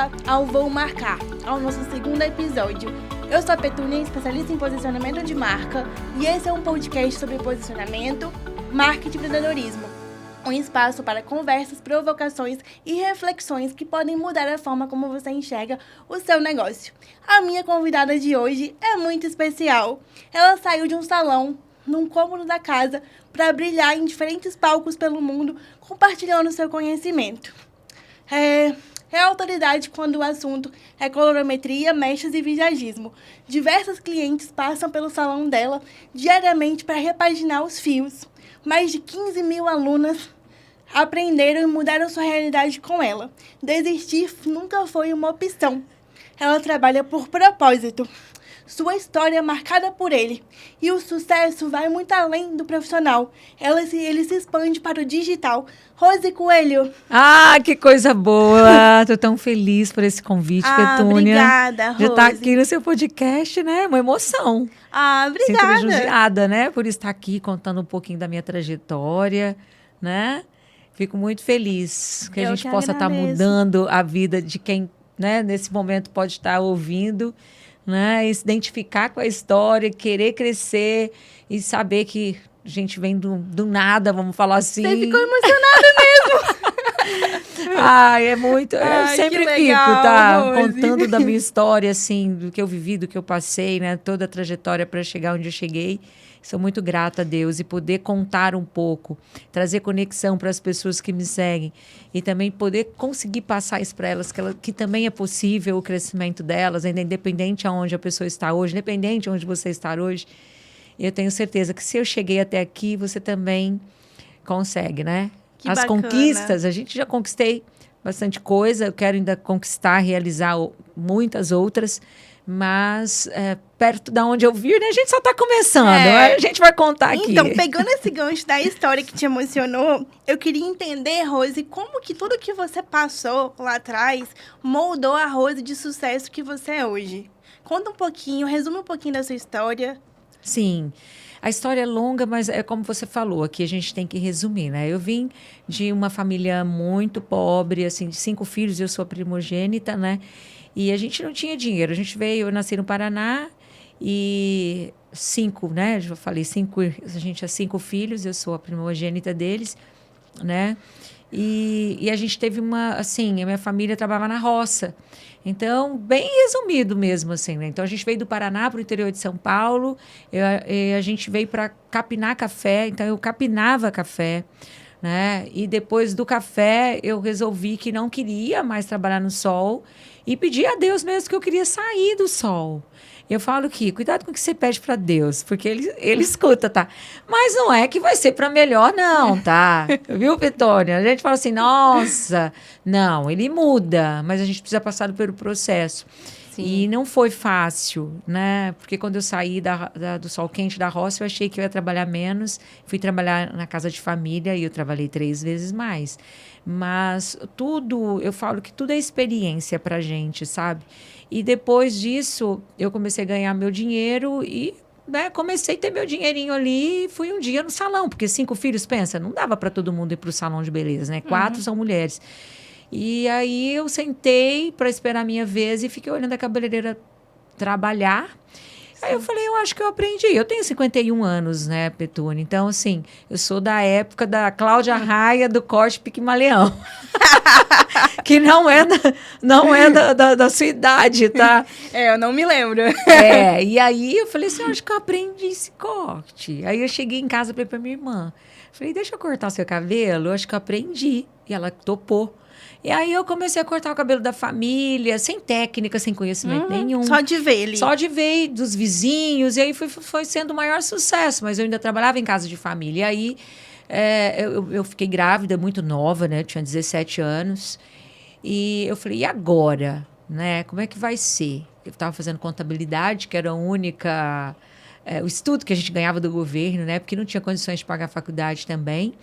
bem-vinda ao Vou Marcar, ao nosso segundo episódio. Eu sou a Petúnia, especialista em posicionamento de marca, e esse é um podcast sobre posicionamento, marketing e empreendedorismo. Um espaço para conversas, provocações e reflexões que podem mudar a forma como você enxerga o seu negócio. A minha convidada de hoje é muito especial. Ela saiu de um salão, num cômodo da casa, para brilhar em diferentes palcos pelo mundo, compartilhando seu conhecimento. É autoridade quando o assunto é colorimetria, mechas e visagismo. Diversos clientes passam pelo salão dela diariamente para repaginar os fios. Mais de 15 mil alunas aprenderam e mudaram sua realidade com ela. Desistir nunca foi uma opção. Ela trabalha por propósito. Sua história é marcada por ele. E o sucesso vai muito além do profissional. Ele se expande para o digital. Rose Coelho. Ah, que coisa boa! Tô tão feliz por esse convite, Petúnia. Obrigada, Rose. De estar aqui no seu podcast, né? Uma emoção. Obrigada. Sinto lisonjeada, né? Por estar aqui contando um pouquinho da minha trajetória, né? Fico muito feliz que a gente possa estar mudando a vida de quem, né, nesse momento pode estar ouvindo, né? E se identificar com a história, querer crescer e saber que a gente vem do nada, vamos falar assim. Você ficou emocionada mesmo. Ai, é muito. Eu sempre legal, fico, tá? Rose. Contando da minha história, assim, do que eu vivi, do que eu passei, né? Toda a trajetória para chegar onde eu cheguei. Sou muito grata a Deus e poder contar um pouco, trazer conexão para as pessoas que me seguem e também poder conseguir passar isso para elas, que também é possível o crescimento delas, ainda independente de onde a pessoa está hoje, independente de onde você está hoje. Eu tenho certeza que se eu cheguei até aqui, você também consegue, né? Que As bacana. conquistas, a gente já conquistei bastante coisa, eu quero ainda conquistar, realizar muitas outras, mas perto da onde eu vir, né, a gente só está começando, a gente vai contar aqui. Então, pegando esse gancho da história que te emocionou, eu queria entender, Rose, como que tudo que você passou lá atrás moldou a Rose de sucesso que você é hoje. Conta um pouquinho, resume um pouquinho da sua história. Sim, a história é longa, mas é como você falou, aqui a gente tem que resumir, né? Eu vim de uma família muito pobre, assim, de 5 filhos, eu sou a primogênita, né? E a gente não tinha dinheiro, eu nasci no Paraná e 5, né? Já falei, 5, a gente tinha 5 filhos, eu sou a primogênita deles, né? E a gente teve assim, a minha família trabalhava na roça. Então, bem resumido mesmo, assim, né? Então, a gente veio do Paraná para o interior de São Paulo, a gente veio para capinar café, então eu capinava café, né? E depois do café, eu resolvi que não queria mais trabalhar no sol e pedi a Deus mesmo que eu queria sair do sol. Eu falo que, cuidado com o que você pede para Deus, porque ele escuta, tá? Mas não é que vai ser para melhor, não, tá? Viu, Petúnia? A gente fala assim, nossa, não, ele muda, mas a gente precisa passar pelo processo. Sim. E não foi fácil, né? Porque quando eu saí do sol quente da roça, eu achei que eu ia trabalhar menos. Fui trabalhar na casa de família e eu trabalhei 3 vezes mais. Mas eu falo que tudo é experiência pra gente, sabe? E depois disso, eu comecei a ganhar meu dinheiro e, né, comecei a ter meu dinheirinho ali e fui um dia no salão. Porque 5 filhos, pensa, não dava para todo mundo ir para o salão de beleza, né? 4 são mulheres. E aí eu sentei para esperar a minha vez e fiquei olhando a cabeleireira trabalhar. Aí eu falei, eu acho que eu aprendi. Eu tenho 51 anos, né, Petúnia? Então, assim, eu sou da época da Cláudia Raia do corte Pique-Maleão. Que não é da sua idade, tá? Eu não me lembro. E aí eu falei assim, eu acho que eu aprendi esse corte. Aí eu cheguei em casa, falei pra minha irmã, falei, deixa eu cortar o seu cabelo, eu acho que eu aprendi. E ela topou. E aí eu comecei a cortar o cabelo da família, sem técnica, sem conhecimento nenhum. Só de ver ele. Só de ver dos vizinhos. E aí foi sendo o maior sucesso. Mas eu ainda trabalhava em casa de família. E aí eu fiquei grávida, muito nova, né? Eu tinha 17 anos. E eu falei, e agora? Né? Como é que vai ser? Eu estava fazendo contabilidade, que era a única... o estudo que a gente ganhava do governo, né? Porque não tinha condições de pagar a faculdade também.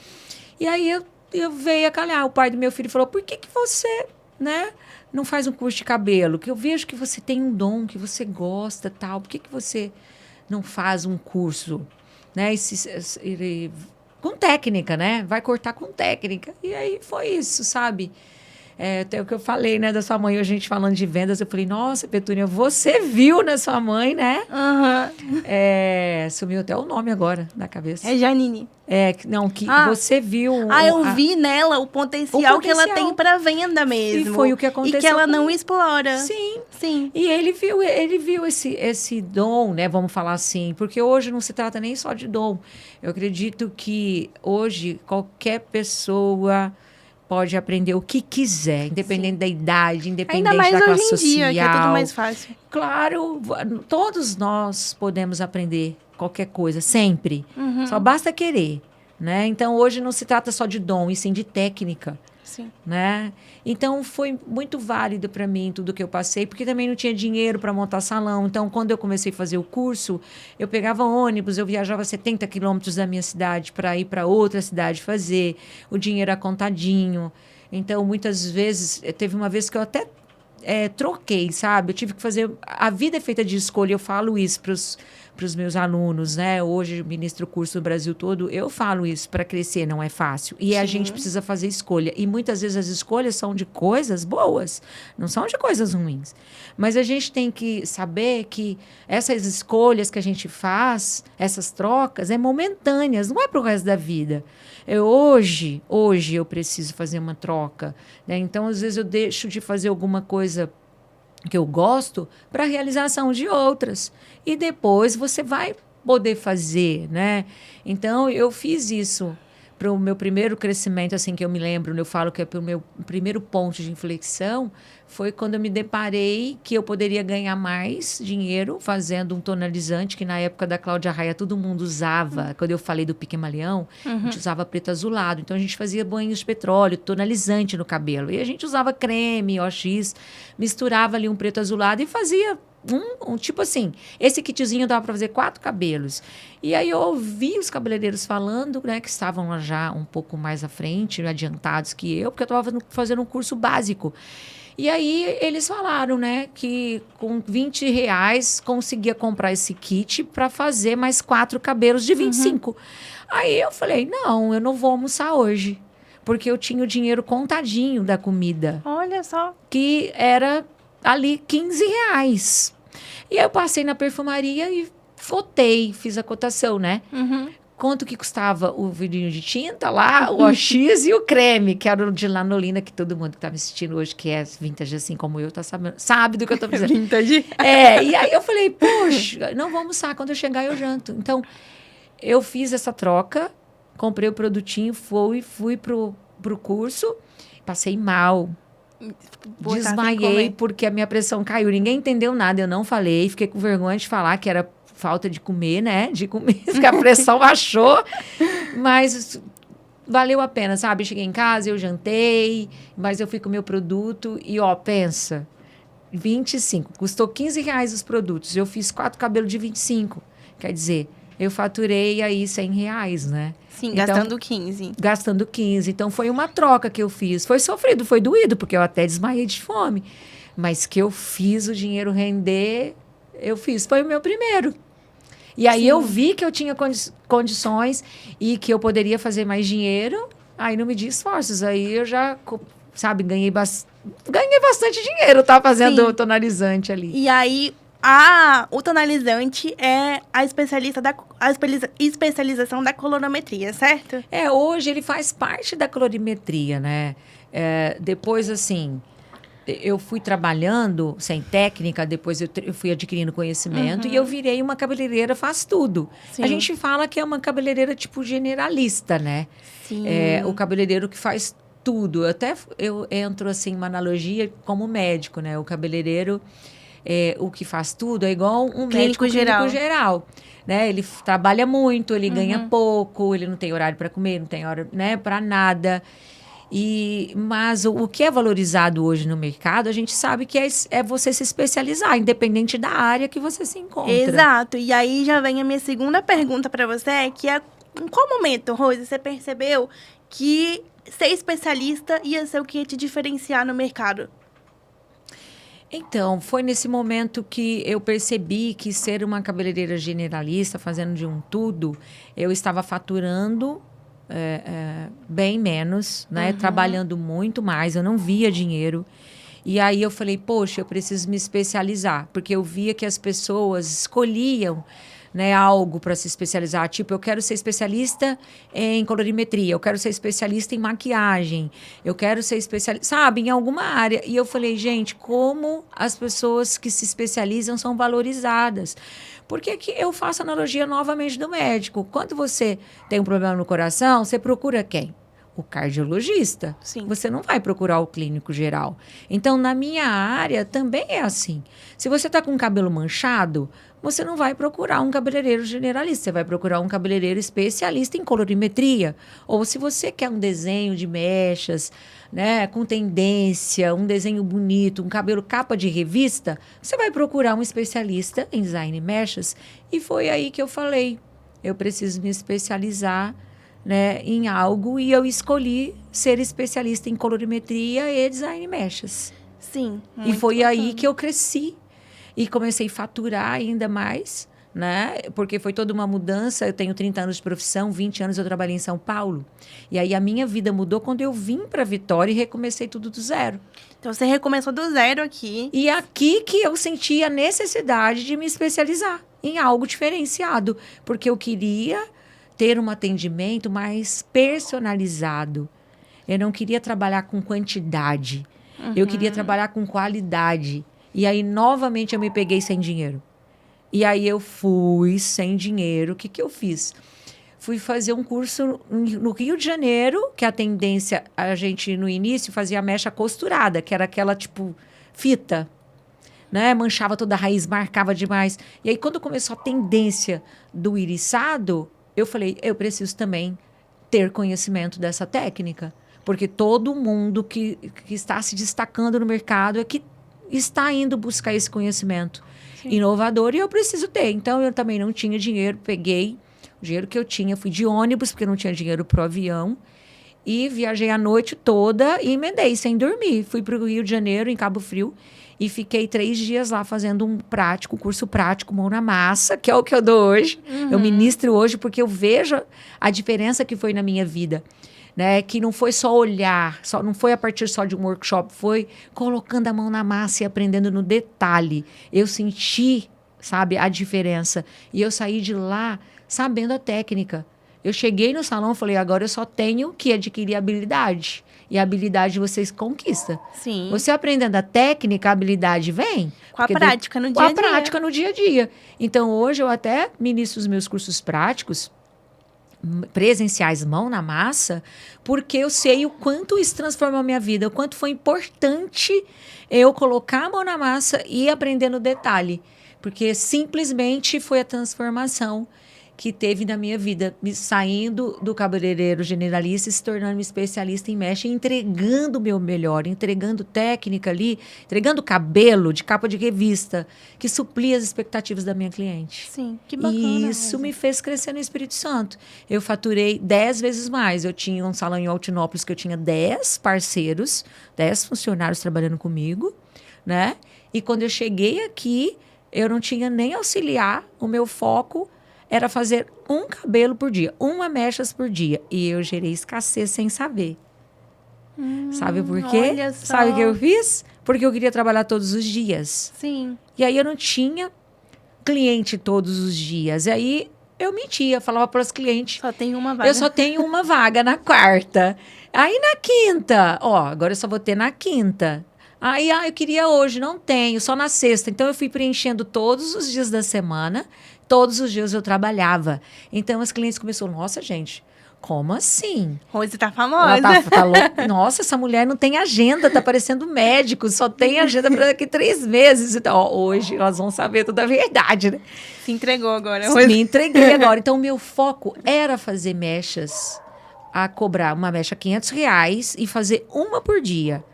E aí eu veio a calhar. O pai do meu filho falou, por que você, né, não faz um curso de cabelo? Que eu vejo que você tem um dom, que você gosta, tal. Por que você não faz um curso, né? Com técnica, né? Vai cortar com técnica. E aí foi isso, sabe? Até o que eu falei, né, da sua mãe, a gente falando de vendas, eu falei, nossa, Petúnia, você viu na sua mãe, né? Sumiu até o nome agora da cabeça. É Janine. Você viu... eu vi nela o potencial que ela tem para venda mesmo. E foi o que aconteceu. E que ela não explora. Sim. E ele viu esse dom, né? Vamos falar assim. Porque hoje não se trata nem só de dom. Eu acredito que hoje qualquer pessoa pode aprender o que quiser, independente da idade, independente da classe social. Ainda mais hoje em dia, que é tudo mais fácil. Claro, todos nós podemos aprender qualquer coisa, sempre. Só basta querer, né? Então, hoje não se trata só de dom, e sim de técnica. Sim. Né? Então, foi muito válido para mim tudo que eu passei, porque também não tinha dinheiro para montar salão. Então, quando eu comecei a fazer o curso, eu pegava ônibus, eu viajava 70 quilômetros da minha cidade para ir para outra cidade fazer. O dinheiro era contadinho. Então, muitas vezes, teve uma vez que eu até troquei, sabe? Eu tive que fazer... A vida é feita de escolha, eu falo isso para os meus alunos, né? Hoje, eu ministro o curso no Brasil todo, eu falo isso, para crescer não é fácil. E a gente precisa fazer escolha. E muitas vezes as escolhas são de coisas boas, não são de coisas ruins. Mas a gente tem que saber que essas escolhas que a gente faz, essas trocas, momentâneas, não é para o resto da vida. Hoje eu preciso fazer uma troca, né? Então, às vezes, eu deixo de fazer alguma coisa que eu gosto para a realização de outras. E depois você vai poder fazer, né? Então, eu fiz isso para o meu primeiro crescimento, assim, que eu me lembro, eu falo que é para o meu primeiro ponto de inflexão, foi quando eu me deparei que eu poderia ganhar mais dinheiro fazendo um tonalizante, que na época da Cláudia Raia todo mundo usava. Quando eu falei do pique-maleão, a gente usava preto azulado. Então, a gente fazia banhos de petróleo, tonalizante no cabelo. E a gente usava creme, OX, misturava ali um preto azulado e fazia tipo assim, esse kitzinho dava para fazer 4 cabelos. E aí eu ouvi os cabeleireiros falando, né, que estavam lá já um pouco mais à frente, adiantados que eu, porque eu estava fazendo um curso básico. E aí eles falaram, né, que com R$20 conseguia comprar esse kit para fazer mais 4 cabelos de 25. Aí eu falei, não, eu não vou almoçar hoje. Porque eu tinha o dinheiro contadinho da comida. Olha só. Que era ali R$15. E aí eu passei na perfumaria e fiz a cotação, né? Quanto que custava o vidrinho de tinta lá, o OX e o creme, que era o de lanolina, que todo mundo que tá me assistindo hoje, que é vintage assim como eu, sabe do que eu tô dizendo. Vintage? E aí eu falei, poxa, não vou almoçar, quando eu chegar eu janto. Então, eu fiz essa troca, comprei o produtinho, fui pro curso, passei mal. Desmaiei porque a minha pressão caiu. Ninguém entendeu nada, eu não falei. Fiquei com vergonha de falar que era falta de comer, né? De comer, porque a pressão baixou. Mas valeu a pena, sabe? Cheguei em casa, eu jantei, mas eu fui com o meu produto e, pensa, 25. Custou R$15 os produtos. Eu fiz 4 cabelos de 25. Quer dizer, eu faturei aí R$100, né? Sim, então, gastando 15. Gastando 15. Então, foi uma troca que eu fiz. Foi sofrido, foi doído, porque eu até desmaiei de fome. Mas que eu fiz o dinheiro render, eu fiz. Foi o meu primeiro. E aí, eu vi que eu tinha condições e que eu poderia fazer mais dinheiro. Aí, não medi esforços. Aí, eu já, sabe, ganhei bastante dinheiro, tá? Fazendo o tonalizante ali. E aí... o tonalizante é a especialização da colorimetria, certo? Hoje ele faz parte da colorimetria, né? Depois, assim, eu fui trabalhando sem técnica, depois eu fui adquirindo conhecimento e eu virei uma cabeleireira faz tudo. Sim. A gente fala que é uma cabeleireira tipo generalista, né? Sim. O cabeleireiro que faz tudo. Eu entro, assim, uma analogia como médico, né? O cabeleireiro... o que faz tudo é igual um médico clínico geral, né? Ele trabalha muito, ele ganha pouco, ele não tem horário para comer, não tem hora, né, para nada. Mas o que é valorizado hoje no mercado, a gente sabe que é você se especializar, independente da área que você se encontra. Exato. E aí já vem a minha segunda pergunta para você, que é em qual momento, Rose, você percebeu que ser especialista ia ser o que ia te diferenciar no mercado? Então, foi nesse momento que eu percebi que ser uma cabeleireira generalista, fazendo de um tudo, eu estava faturando bem menos, né? Trabalhando muito mais, eu não via dinheiro. E aí eu falei, poxa, eu preciso me especializar, porque eu via que as pessoas escolhiam, né, algo para se especializar. Tipo, eu quero ser especialista em colorimetria, eu quero ser especialista em maquiagem, eu quero ser especialista, sabe, em alguma área. E eu falei, gente, como as pessoas que se especializam são valorizadas. Porque que eu faço analogia novamente do médico. Quando você tem um problema no coração, você procura quem? O cardiologista. Sim. Você não vai procurar o clínico geral. Então, na minha área, também é assim. Se você está com o cabelo manchado, você não vai procurar um cabeleireiro generalista. Você vai procurar um cabeleireiro especialista em colorimetria. Ou se você quer um desenho de mechas, né, com tendência, um desenho bonito, um cabelo capa de revista, você vai procurar um especialista em design de mechas. E foi aí que eu falei, eu preciso me especializar, né, em algo, e eu escolhi ser especialista em colorimetria e design mechas. Sim. E foi aí que eu cresci e comecei a faturar ainda mais, né? Porque foi toda uma mudança. Eu tenho 30 anos de profissão, 20 anos eu trabalhei em São Paulo. E aí a minha vida mudou quando eu vim para Vitória e recomecei tudo do zero. Então você recomeçou do zero aqui. E aqui que eu senti a necessidade de me especializar em algo diferenciado, porque eu queria ter um atendimento mais personalizado. Eu não queria trabalhar com quantidade. Eu queria trabalhar com qualidade. E aí, novamente, eu me peguei sem dinheiro. E aí, eu fui sem dinheiro. O que eu fiz? Fui fazer um curso no Rio de Janeiro, que a tendência, a gente, no início, fazia mecha costurada, que era aquela, tipo, fita, né? Manchava toda a raiz, marcava demais. E aí, quando começou a tendência do iriçado, eu falei, eu preciso também ter conhecimento dessa técnica. Porque todo mundo que está se destacando no mercado é que está indo buscar esse conhecimento inovador, e eu preciso ter. Então, eu também não tinha dinheiro, peguei o dinheiro que eu tinha, fui de ônibus, porque não tinha dinheiro para o avião, e viajei a noite toda e emendei, sem dormir. Fui para o Rio de Janeiro, em Cabo Frio, e fiquei 3 dias lá fazendo um curso prático, mão na massa, que é o que eu dou hoje. Eu ministro hoje porque eu vejo a diferença que foi na minha vida. Né? Que não foi só olhar, não foi a partir só de um workshop, foi colocando a mão na massa e aprendendo no detalhe. Eu senti, sabe, a diferença. E eu saí de lá sabendo a técnica. Eu cheguei no salão e falei, agora eu só tenho que adquirir habilidade. E a habilidade vocês conquistam. Sim. Você aprendendo a técnica, a habilidade vem. Com a prática no dia a dia. Com a prática no dia a dia. Então, hoje eu até ministro os meus cursos práticos, presenciais, mão na massa, porque eu sei o quanto isso transformou a minha vida, o quanto foi importante eu colocar a mão na massa e aprender no detalhe, porque simplesmente foi a transformação que teve na minha vida, me saindo do cabeleireiro generalista e se tornando especialista em mecha, entregando o meu melhor, entregando técnica ali, entregando cabelo de capa de revista, que suplia as expectativas da minha cliente. Sim, que bacana. E isso me fez crescer no Espírito Santo. Eu faturei 10 vezes mais. Eu tinha um salão em Altinópolis que eu tinha 10 parceiros, 10 funcionários trabalhando comigo, né? E quando eu cheguei aqui, eu não tinha nem auxiliar, o meu foco era fazer um cabelo por dia, uma mechas por dia. E eu gerei escassez sem saber. Sabe por quê? Olha só. Sabe o que eu fiz? Porque eu queria trabalhar todos os dias. Sim. E aí eu não tinha cliente todos os dias. E aí eu mentia, falava para os clientes. Só tem uma vaga. Eu só tenho uma vaga na quarta. Aí na quinta, agora eu só vou ter na quinta. Aí, eu queria hoje, não tenho, só na sexta. Então, eu fui preenchendo todos os dias da semana, todos os dias eu trabalhava. Então, as clientes começaram, nossa, gente, como assim? Rose tá famosa. Ela tá louca. Nossa, essa mulher não tem agenda, tá parecendo médico, só tem agenda para daqui 3 meses. Então, hoje elas vão saber toda a verdade, né? Se entregou agora, Rose. Me entreguei agora. Então, o meu foco era fazer mechas, a cobrar uma mecha R$500 e fazer uma por dia.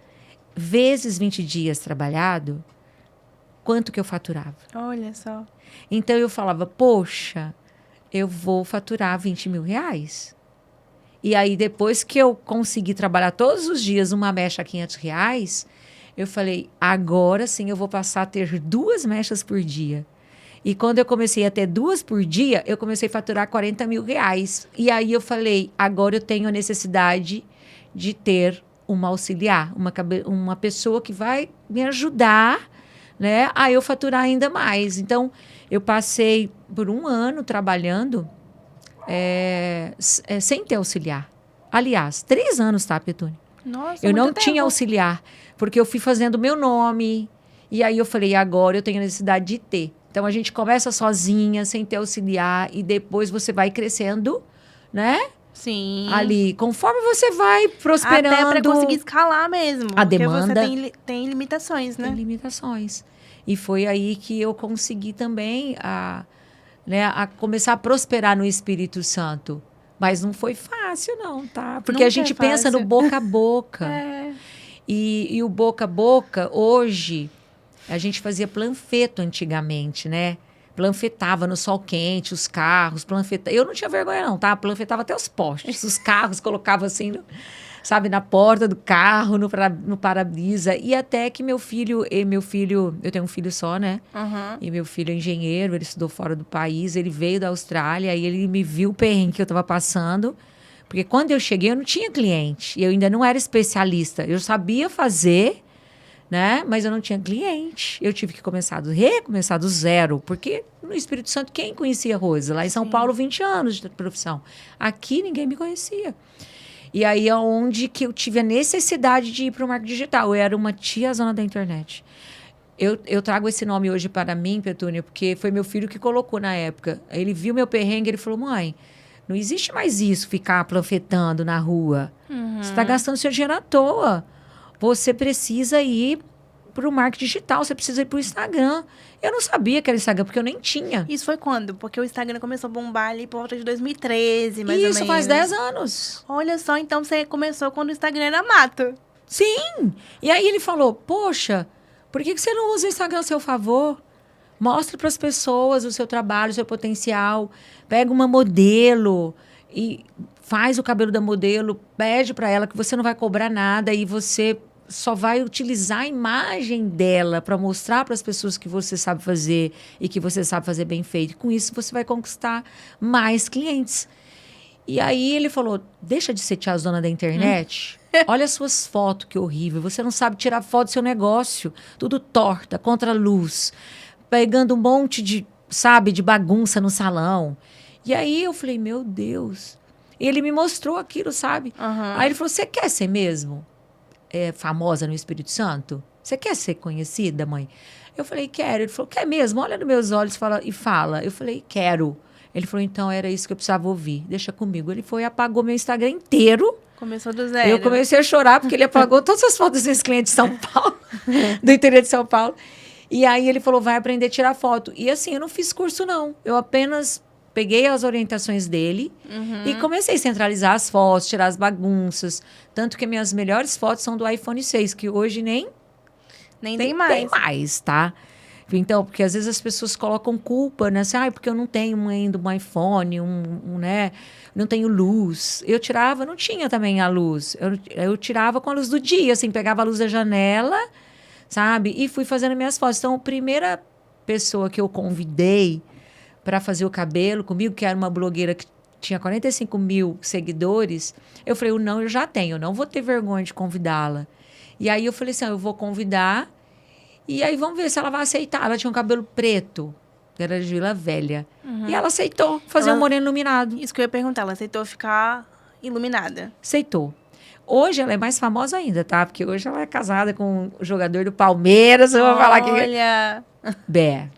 Vezes 20 dias trabalhado, quanto que eu faturava? Olha só. Então, eu falava, poxa, eu vou faturar R$20 mil. E aí, depois que eu consegui trabalhar todos os dias uma mecha a R$500, eu falei, agora sim eu vou passar a ter 2 mechas por dia. E quando eu comecei a ter 2 por dia, eu comecei a faturar R$40 mil. E aí eu falei, agora eu tenho a necessidade de ter uma auxiliar, uma pessoa que vai me ajudar, né, a eu faturar ainda mais. Então, eu passei por 1 ano trabalhando sem ter auxiliar. Aliás, 3 anos, tá, Petúnia? Nossa, Eu não muito tinha tempo. auxiliar, porque eu fui fazendo meu nome. E aí eu falei, agora eu tenho necessidade de ter. Então, a gente começa sozinha, sem ter auxiliar, e depois você vai crescendo, né? Sim. Ali, conforme você vai prosperando. Até para conseguir escalar mesmo. A porque demanda você tem limitações, né? tem limitações. E foi aí que eu consegui também a começar a prosperar no Espírito Santo. Mas não foi fácil, não, tá? Porque Nunca a gente é pensa no fácil. boca a boca. É. E o boca a boca, hoje, a gente fazia planfeto antigamente, né? Planfetava no sol quente, os carros, eu não tinha vergonha não, tá? Planfetava até os postes, os carros, colocava assim, sabe, na porta do carro, no para-brisa. E até que meu filho, eu tenho um filho só, né? Uhum. E meu filho é engenheiro, ele estudou fora do país, ele veio da Austrália, e ele me viu o perrengue que eu estava passando. Porque quando eu cheguei, eu não tinha cliente. E eu ainda não era especialista. Eu sabia fazer, né? Mas eu não tinha cliente. Eu tive que recomeçar do zero. Porque no Espírito Santo, quem conhecia a Rose? Lá em São Paulo, 20 anos de profissão. Aqui, ninguém me conhecia. E aí é onde que eu tive a necessidade de ir para o marketing digital. Eu era uma tiazona da internet. Eu trago esse nome hoje para mim, Petúnia, porque foi meu filho que colocou na época. Ele viu meu perrengue, ele falou, mãe, não existe mais isso, ficar planfetando na rua. Você está gastando seu dinheiro à toa. Você precisa ir para o marketing digital, você precisa ir para o Instagram. Eu não sabia que era Instagram, porque eu nem tinha. Isso foi quando? Porque o Instagram começou a bombar ali por volta de 2013, mais ou menos. Isso faz 10 anos. Olha só, então você começou quando o Instagram era mato. Sim! E aí ele falou, poxa, por que você não usa o Instagram a seu favor? Mostre para as pessoas o seu trabalho, o seu potencial. Pega uma modelo e faz o cabelo da modelo, pede para ela que você não vai cobrar nada e você só vai utilizar a imagem dela para mostrar para as pessoas que você sabe fazer e que você sabe fazer bem feito. Com isso, você vai conquistar mais clientes. E aí ele falou, deixa de ser tiazona da internet. Olha as suas fotos, que horrível. Você não sabe tirar foto do seu negócio. Tudo torta, contra a luz. Pegando um monte de bagunça no salão. E aí eu falei, meu Deus. E ele me mostrou aquilo, sabe? Uhum. Aí ele falou, você quer ser mesmo famosa no Espírito Santo? Você quer ser conhecida, mãe? Eu falei, quero. Ele falou, quer mesmo? Olha nos meus olhos e fala. Eu falei, quero. Ele falou, então era isso que eu precisava ouvir. Deixa comigo. Ele foi e apagou meu Instagram inteiro. Começou do zero. Eu comecei a chorar porque ele apagou todas as fotos dos clientes de São Paulo, do interior de São Paulo. E aí ele falou, vai aprender a tirar foto. E assim, eu não fiz curso, não. Eu apenas peguei as orientações dele e comecei a centralizar as fotos, tirar as bagunças. Tanto que minhas melhores fotos são do iPhone 6, que hoje nem tem mais. Tem mais, tá? Então, porque às vezes as pessoas colocam culpa, né? Assim, porque eu não tenho ainda um iPhone, né? Não tenho luz. Eu tirava, não tinha também a luz. Eu tirava com a luz do dia, assim, pegava a luz da janela, sabe? E fui fazendo minhas fotos. Então, a primeira pessoa que eu convidei para fazer o cabelo comigo, que era uma blogueira que tinha 45 mil seguidores, eu falei, não, eu já tenho, eu não vou ter vergonha de convidá-la. E aí eu falei assim, eu vou convidar. E aí vamos ver se ela vai aceitar. Ela tinha um cabelo preto, era de Vila Velha. E ela aceitou fazer um moreno iluminado. Isso que eu ia perguntar, ela aceitou ficar iluminada. Aceitou. Hoje ela é mais famosa ainda, tá? Porque hoje ela é casada com o jogador do Palmeiras. Eu vou falar aqui. Olha!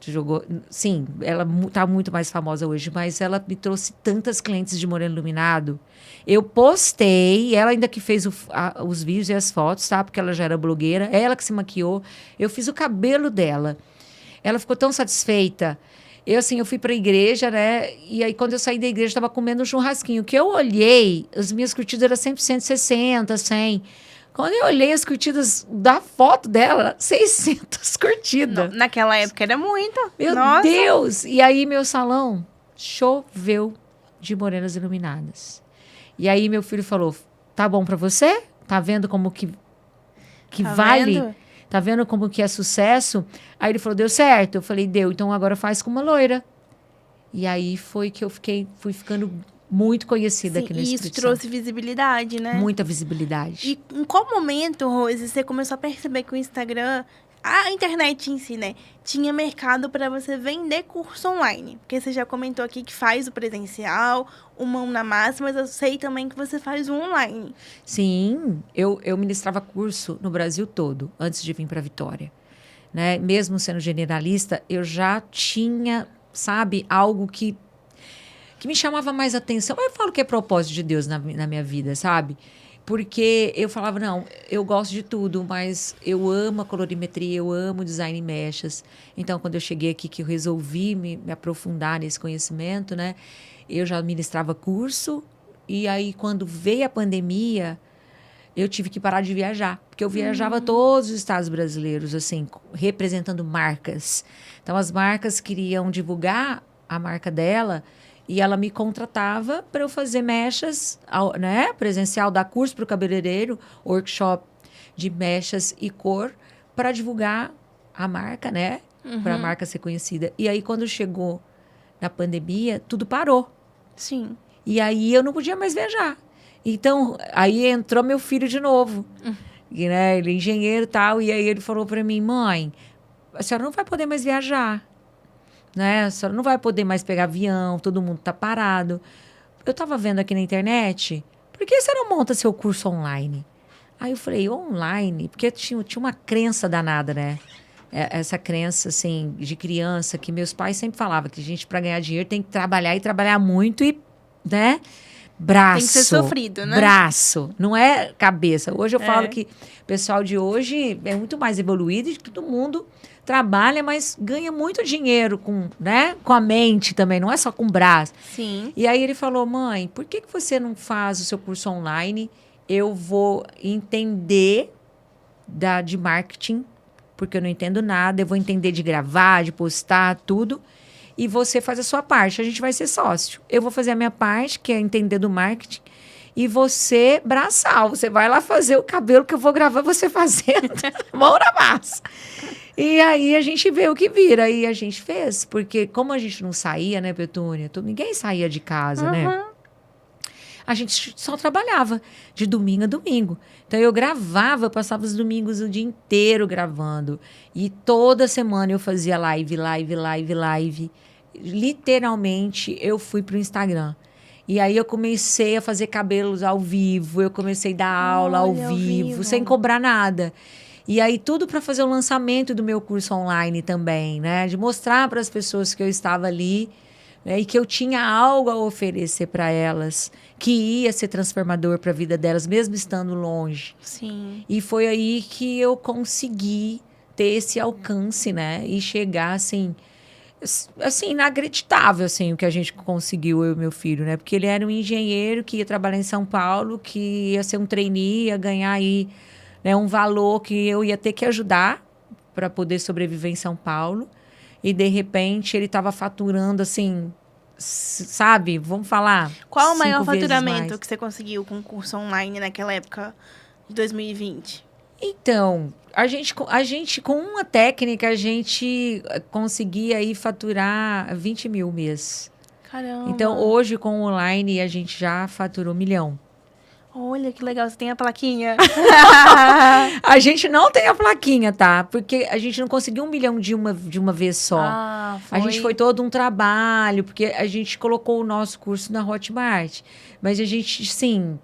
Jogou. Sim, ela tá muito mais famosa hoje, mas ela me trouxe tantas clientes de moreno iluminado. Eu postei, ela ainda que fez os vídeos e as fotos, tá? Porque ela já era blogueira, ela que se maquiou. Eu fiz o cabelo dela. Ela ficou tão satisfeita. Eu fui para a igreja, né? E aí, quando eu saí da igreja, estava comendo um churrasquinho. Que eu olhei, as minhas curtidas eram sempre 160, 100. Quando eu olhei as curtidas da foto dela, 600 curtidas. Naquela época era muito. Meu Deus! E aí, meu salão choveu de morenas iluminadas. E aí, meu filho falou, tá bom para você? Tá vendo como que Tá vale? vendo? Tá vendo como que é sucesso? Aí ele falou, deu certo. Eu falei, deu, então agora faz com uma loira. E aí foi que fui ficando muito conhecida aqui no e Espírito isso trouxe visibilidade, né? Muita visibilidade. E em qual momento, Rose, você começou a perceber que o Instagram, a internet em si, né, tinha mercado para você vender curso online? Porque você já comentou aqui que faz o presencial, o mão na massa, mas eu sei também que você faz o online. Sim, eu ministrava curso no Brasil todo, antes de vir para Vitória. Né? Mesmo sendo generalista, eu já tinha, sabe, algo que me chamava mais atenção. Eu falo que é propósito de Deus na minha vida, sabe? Porque eu falava, não, eu gosto de tudo, mas eu amo a colorimetria, eu amo design em mechas. Então, quando eu cheguei aqui, que eu resolvi me aprofundar nesse conhecimento, né? Eu já ministrava curso. E aí, quando veio a pandemia, eu tive que parar de viajar. Porque eu viajava todos os estados brasileiros, assim, representando marcas. Então, as marcas queriam divulgar a marca dela e ela me contratava para eu fazer mechas, né, presencial, dar curso para o cabeleireiro, workshop de mechas e cor, para divulgar a marca, né, para a marca ser conhecida. E aí, quando chegou na pandemia, tudo parou. Sim. E aí, eu não podia mais viajar. Então, aí entrou meu filho de novo. E, né, ele é engenheiro e tal, e aí ele falou para mim, mãe, a senhora não vai poder mais viajar. Né? A senhora não vai poder mais pegar avião, todo mundo tá parado. Eu tava vendo aqui na internet, por que você não monta seu curso online? Aí eu falei, online? Porque tinha uma crença danada, né? Essa crença, assim, de criança, que meus pais sempre falavam que a gente, para ganhar dinheiro, tem que trabalhar e trabalhar muito e, né? Braço. Tem que ser sofrido, né? Braço, não é cabeça. Hoje eu falo que o pessoal de hoje é muito mais evoluído e todo mundo trabalha, mas ganha muito dinheiro com, né, com a mente também, não é só com o braço. Sim. E aí ele falou, mãe, por que você não faz o seu curso online? Eu vou entender de marketing, porque eu não entendo nada, eu vou entender de gravar, de postar, tudo. E você faz a sua parte, a gente vai ser sócio. Eu vou fazer a minha parte, que é entender do marketing, e você, braçal, você vai lá fazer o cabelo que eu vou gravar você fazendo. Mão na massa. E aí a gente vê o que vira. E a gente fez, porque como a gente não saía, né, Petúnia? Ninguém saía de casa, né? A gente só trabalhava de domingo a domingo. Então, eu gravava, eu passava os domingos o dia inteiro gravando. E toda semana eu fazia live. Literalmente, eu fui pro Instagram. E aí, eu comecei a fazer cabelos ao vivo. Eu comecei a dar aula ao vivo, sem cobrar nada. E aí, tudo para fazer o lançamento do meu curso online também, né? De mostrar para as pessoas que eu estava ali, né? E que eu tinha algo a oferecer para elas, que ia ser transformador para a vida delas, mesmo estando longe. Sim. E foi aí que eu consegui ter esse alcance, né? E chegar, assim, inacreditável, assim, o que a gente conseguiu, eu e meu filho, né? Porque ele era um engenheiro que ia trabalhar em São Paulo, que ia ser um trainee, ia ganhar aí, né, um valor que eu ia ter que ajudar para poder sobreviver em São Paulo. E, de repente, ele estava faturando, assim, sabe? Vamos falar. Qual o maior faturamento que você conseguiu com o curso online naquela época de 2020? Então, a gente com uma técnica, a gente conseguia aí faturar 20 mil mês. Caramba. Então, hoje, com o online, a gente já faturou 1 milhão. Olha, que legal, você tem a plaquinha. A gente não tem a plaquinha, tá? Porque a gente não conseguiu 1 milhão de uma vez só. Foi. A gente foi todo um trabalho, porque a gente colocou o nosso curso na Hotmart. Mas a gente, sim,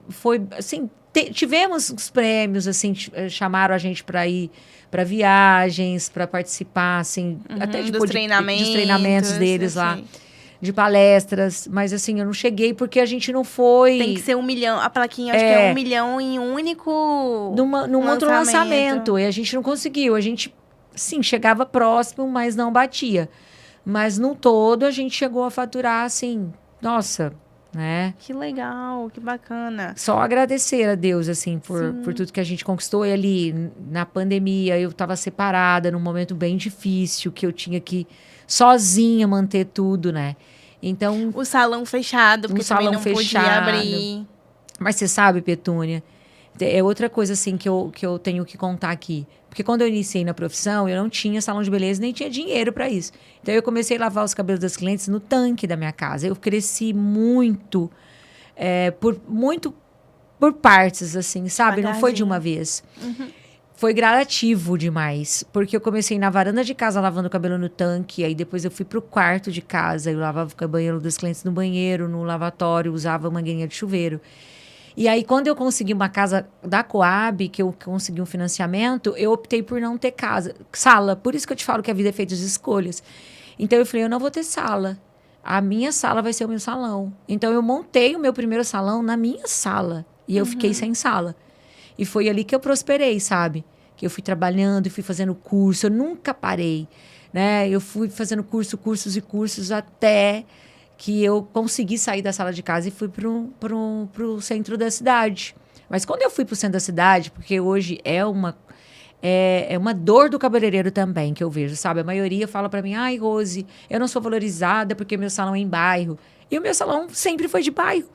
foi, assim, tivemos os prêmios, assim, chamaram a gente para ir para viagens, para participar, assim, até dos treinamentos deles lá. De palestras, mas assim, eu não cheguei porque a gente não foi... Tem que ser 1 milhão, a plaquinha acho que é 1 milhão em um único num outro lançamento, e a gente não conseguiu, a gente, sim, chegava próximo, mas não batia. Mas no todo, a gente chegou a faturar, assim, nossa, né? Que legal, que bacana. Só agradecer a Deus, assim, por tudo que a gente conquistou. E ali, na pandemia, eu estava separada, num momento bem difícil, que eu tinha que sozinha manter tudo, né? Então... O salão fechado, porque também não podia abrir. Mas você sabe, Petúnia, é outra coisa, assim, que eu tenho que contar aqui. Porque quando eu iniciei na profissão, eu não tinha salão de beleza, nem tinha dinheiro para isso. Então, eu comecei a lavar os cabelos das clientes no tanque da minha casa. Eu cresci muito, por partes, assim, sabe? Não foi de uma vez. Foi gradativo demais, porque eu comecei na varanda de casa lavando o cabelo no tanque, aí depois eu fui pro quarto de casa, eu lavava o banheiro dos clientes no banheiro, no lavatório, usava mangueirinha de chuveiro. E aí, quando eu consegui uma casa da Coab, que eu consegui um financiamento, eu optei por não ter sala. Por isso que eu te falo que a vida é feita de escolhas. Então, eu falei, eu não vou ter sala. A minha sala vai ser o meu salão. Então, eu montei o meu primeiro salão na minha sala. E eu fiquei sem sala. E foi ali que eu prosperei, sabe? Que eu fui trabalhando e fui fazendo curso. Eu nunca parei, né? Eu fui fazendo cursos e cursos até que eu consegui sair da sala de casa e fui pro centro da cidade. Mas quando eu fui pro centro da cidade, porque hoje é uma dor do cabeleireiro também que eu vejo, sabe? A maioria fala para mim, ai, Rose, eu não sou valorizada porque meu salão é em bairro. E o meu salão sempre foi de bairro.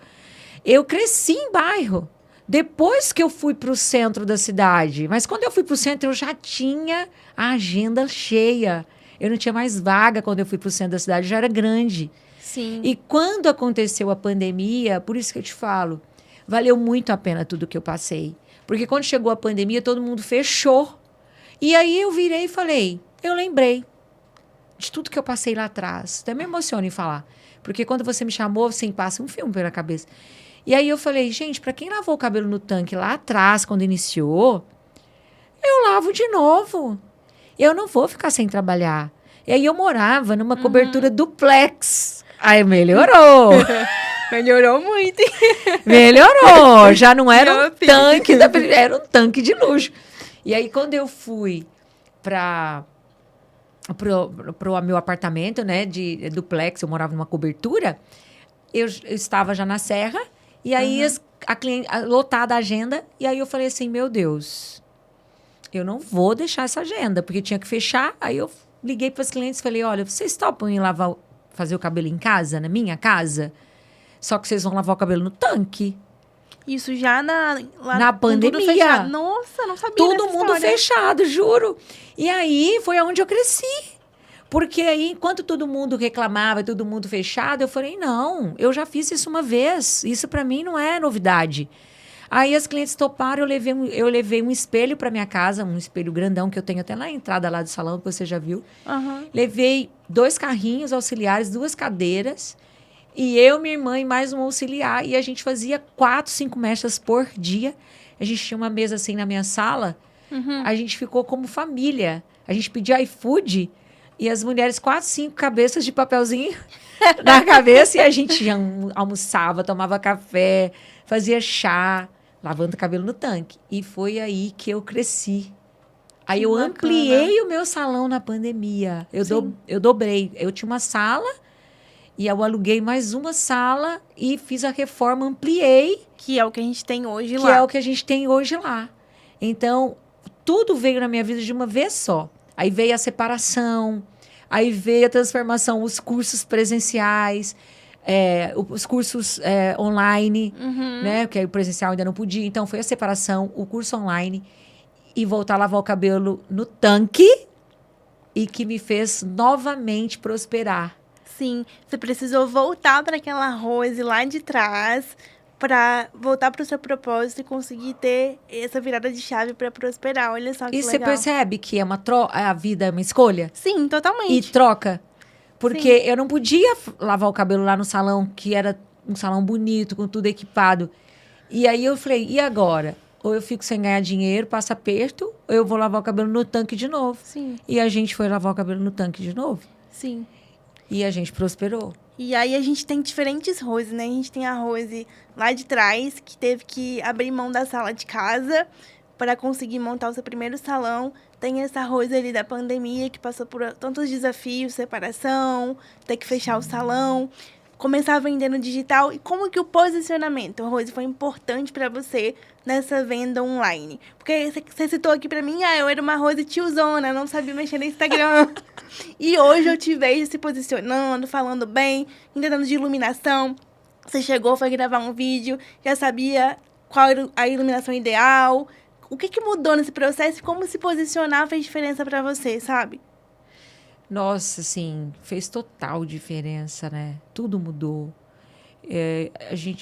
Eu cresci em bairro. Depois que eu fui para o centro da cidade. Mas quando eu fui para o centro, eu já tinha a agenda cheia. Eu não tinha mais vaga quando eu fui para o centro da cidade, já era grande. Sim. E quando aconteceu a pandemia, por isso que eu te falo, valeu muito a pena tudo que eu passei. Porque quando chegou a pandemia, todo mundo fechou. E aí eu virei e falei, eu lembrei de tudo que eu passei lá atrás. Até me emociono em falar. Porque quando você me chamou, assim, passa um filme pela cabeça. E aí eu falei, gente, para quem lavou o cabelo no tanque lá atrás, quando iniciou, eu lavo de novo. Eu não vou ficar sem trabalhar. E aí eu morava numa cobertura duplex. Aí melhorou. Melhorou muito. Melhorou. Já não era um tanque, era um tanque de luxo. E aí quando eu fui pro meu apartamento, né, de duplex, eu morava numa cobertura, eu estava já na Serra. E aí, lotada a agenda. E aí, eu falei assim, meu Deus, eu não vou deixar essa agenda, porque tinha que fechar. Aí, eu liguei para os clientes e falei, olha, vocês topam em fazer o cabelo em casa, na minha casa? Só que vocês vão lavar o cabelo no tanque. Isso já na pandemia. Nossa, não sabia Todo mundo fechado, juro. E aí, foi onde eu cresci. Porque aí, enquanto todo mundo reclamava, todo mundo fechado, eu falei, não, eu já fiz isso uma vez. Isso para mim não é novidade. Aí as clientes toparam, eu levei um espelho para minha casa, um espelho grandão que eu tenho até na entrada lá do salão, que você já viu. Levei 2 carrinhos auxiliares, 2 cadeiras, e eu, minha irmã e mais um auxiliar. E a gente fazia 4, 5 mechas por dia. A gente tinha uma mesa assim na minha sala. A gente ficou como família. A gente pedia iFood. E as mulheres, 4, 5 cabeças de papelzinho na cabeça. E a gente almoçava, tomava café, fazia chá, lavando o cabelo no tanque. E foi aí que eu cresci. Aí eu ampliei o meu salão na pandemia. Eu dobrei. Eu tinha uma sala e eu aluguei mais uma sala e fiz a reforma, ampliei. Que é o que a gente tem hoje lá. Que é o que a gente tem hoje lá. Então, tudo veio na minha vida de uma vez só. Aí veio a separação, aí veio a transformação, os cursos presenciais, os cursos online, né? Porque o presencial ainda não podia. Então, foi a separação, o curso online e voltar a lavar o cabelo no tanque e que me fez novamente prosperar. Sim, você precisou voltar para aquela Rose lá de trás para voltar para o seu propósito e conseguir ter essa virada de chave para prosperar. Olha só que legal. E você percebe que a vida é uma escolha? Sim, totalmente. E troca. Porque eu não podia lavar o cabelo lá no salão, que era um salão bonito, com tudo equipado. E aí eu falei, e agora? Ou eu fico sem ganhar dinheiro, passa aperto, ou eu vou lavar o cabelo no tanque de novo. Sim. E a gente foi lavar o cabelo no tanque de novo. Sim. E a gente prosperou. E aí a gente tem diferentes Roses, né? A gente tem a Rose lá de trás, que teve que abrir mão da sala de casa para conseguir montar o seu primeiro salão. Tem essa Rose ali da pandemia, que passou por tantos desafios, separação, ter que fechar o salão, começar a vender no digital. E como que o posicionamento, Rose, foi importante para você nessa venda online? Porque você citou aqui para mim, eu era uma Rose tiozona, não sabia mexer no Instagram. E hoje eu te vejo se posicionando, falando bem, entendendo de iluminação. Você chegou, foi gravar um vídeo, já sabia qual era a iluminação ideal. O que mudou nesse processo e como se posicionar fez diferença para você, sabe? Nossa, assim, fez total diferença, né? Tudo mudou.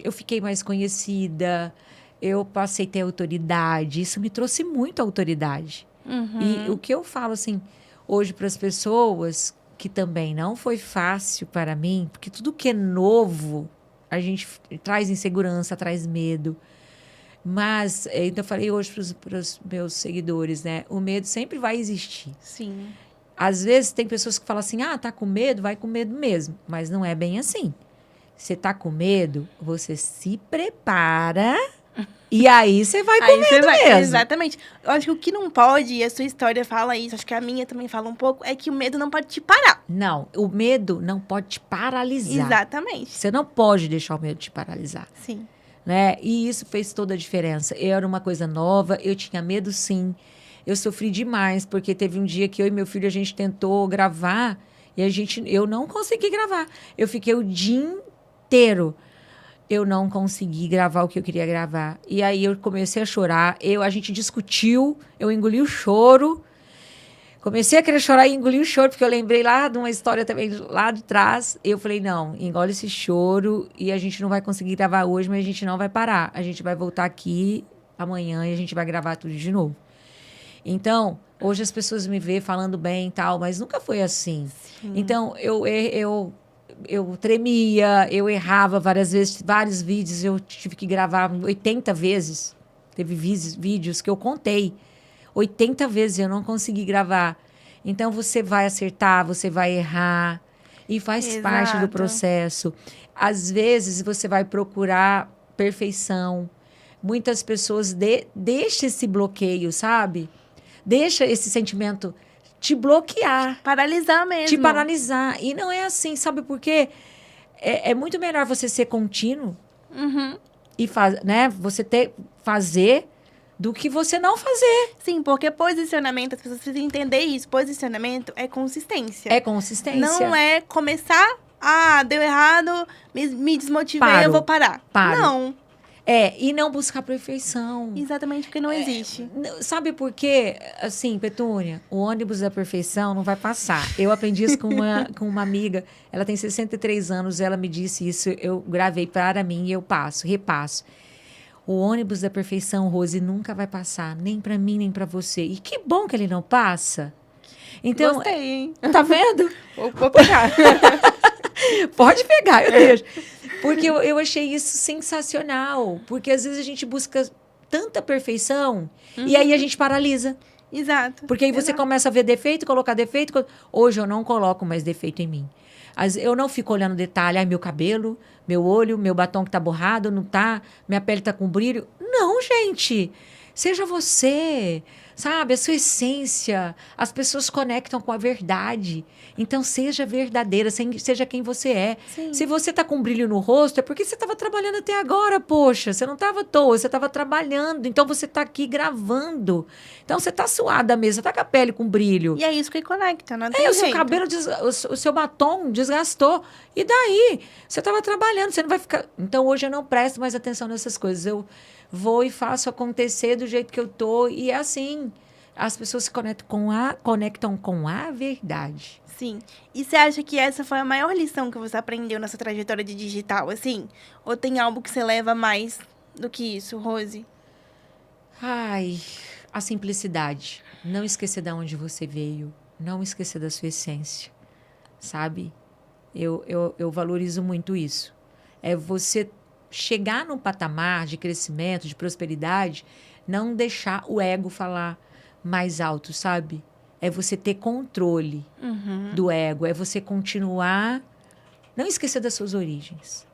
Eu fiquei mais conhecida, eu passei a ter autoridade. Isso me trouxe muita autoridade. E o que eu falo, assim, hoje para as pessoas, que também não foi fácil para mim, porque tudo que é novo, a gente traz insegurança, traz medo. Mas, então eu falei hoje para os meus seguidores, né? O medo sempre vai existir. Sim. Às vezes tem pessoas que falam assim, tá com medo, vai com medo mesmo. Mas não é bem assim. Você tá com medo, você se prepara e aí você vai com medo mesmo. Exatamente. Eu acho que o que não pode, e a sua história fala isso, acho que a minha também fala um pouco, é que o medo não pode te parar. Não, o medo não pode te paralisar. Exatamente. Você não pode deixar o medo te paralisar. Sim. Né? E isso fez toda a diferença. Eu era uma coisa nova, eu tinha medo sim. Eu sofri demais, porque teve um dia que eu e meu filho, a gente tentou gravar e eu não consegui gravar. Eu fiquei o dia inteiro. Eu não consegui gravar o que eu queria gravar. E aí eu comecei a chorar, a gente discutiu, eu engoli o choro. Comecei a querer chorar e engoli o choro, porque eu lembrei lá de uma história também lá de trás. Eu falei, não, engole esse choro e a gente não vai conseguir gravar hoje, mas a gente não vai parar. A gente vai voltar aqui amanhã e a gente vai gravar tudo de novo. Então, hoje as pessoas me veem falando bem e tal, mas nunca foi assim. Sim. Então, eu tremia, eu errava várias vezes, vários vídeos eu tive que gravar 80 vezes. Teve vídeos que eu contei. 80 vezes eu não consegui gravar. Então, você vai acertar, você vai errar. E faz parte do processo. Às vezes, você vai procurar perfeição. Muitas pessoas deixam esse bloqueio, sabe? Deixa esse sentimento te bloquear. Paralisar mesmo. Te paralisar. E não é assim, sabe por quê? É muito melhor você ser contínuo e você fazer do que você não fazer. Sim, porque posicionamento, as pessoas precisam entender isso. Posicionamento é consistência. É consistência. Não é começar, deu errado, me desmotivei, eu vou parar. Não. E não buscar perfeição. Exatamente, porque não existe. Sabe por quê? Assim, Petúnia, o ônibus da perfeição não vai passar. Eu aprendi isso com uma amiga, ela tem 63 anos, ela me disse isso, eu gravei para mim e eu repasso. O ônibus da perfeição, Rose, nunca vai passar, nem para mim, nem para você. E que bom que ele não passa. Então, gostei, hein? Tá vendo? Vou pegar. Pode pegar, eu deixo. Porque eu achei isso sensacional. Porque às vezes a gente busca tanta perfeição e aí a gente paralisa. Exato. Porque aí você começa a ver defeito, colocar defeito. Hoje eu não coloco mais defeito em mim. Eu não fico olhando detalhe, meu cabelo, meu olho, meu batom que tá borrado, não tá, minha pele tá com brilho. Não, gente. Seja você, sabe? A sua essência. As pessoas conectam com a verdade. Então, seja verdadeira, seja quem você é. Sim. Se você tá com brilho no rosto, é porque você estava trabalhando até agora, poxa. Você não estava à toa, você estava trabalhando. Então, você tá aqui gravando. Então, você tá suada mesmo, você tá com a pele com brilho. E é isso que conecta, não tem o jeito. seu cabelo, o seu batom desgastou. E daí? Você estava trabalhando, você não vai ficar... Então, hoje eu não presto mais atenção nessas coisas. Eu vou e faço acontecer do jeito que eu tô. E é assim, as pessoas se conectam com a verdade. Sim. E você acha que essa foi a maior lição que você aprendeu nessa trajetória de digital, assim? Ou tem algo que você leva mais do que isso, Rose? A simplicidade. Não esquecer de onde você veio. Não esquecer da sua essência. Sabe? Eu valorizo muito isso. É você chegar num patamar de crescimento, de prosperidade, não deixar o ego falar mais alto, sabe? É você ter controle do ego, é você continuar, não esquecer das suas origens.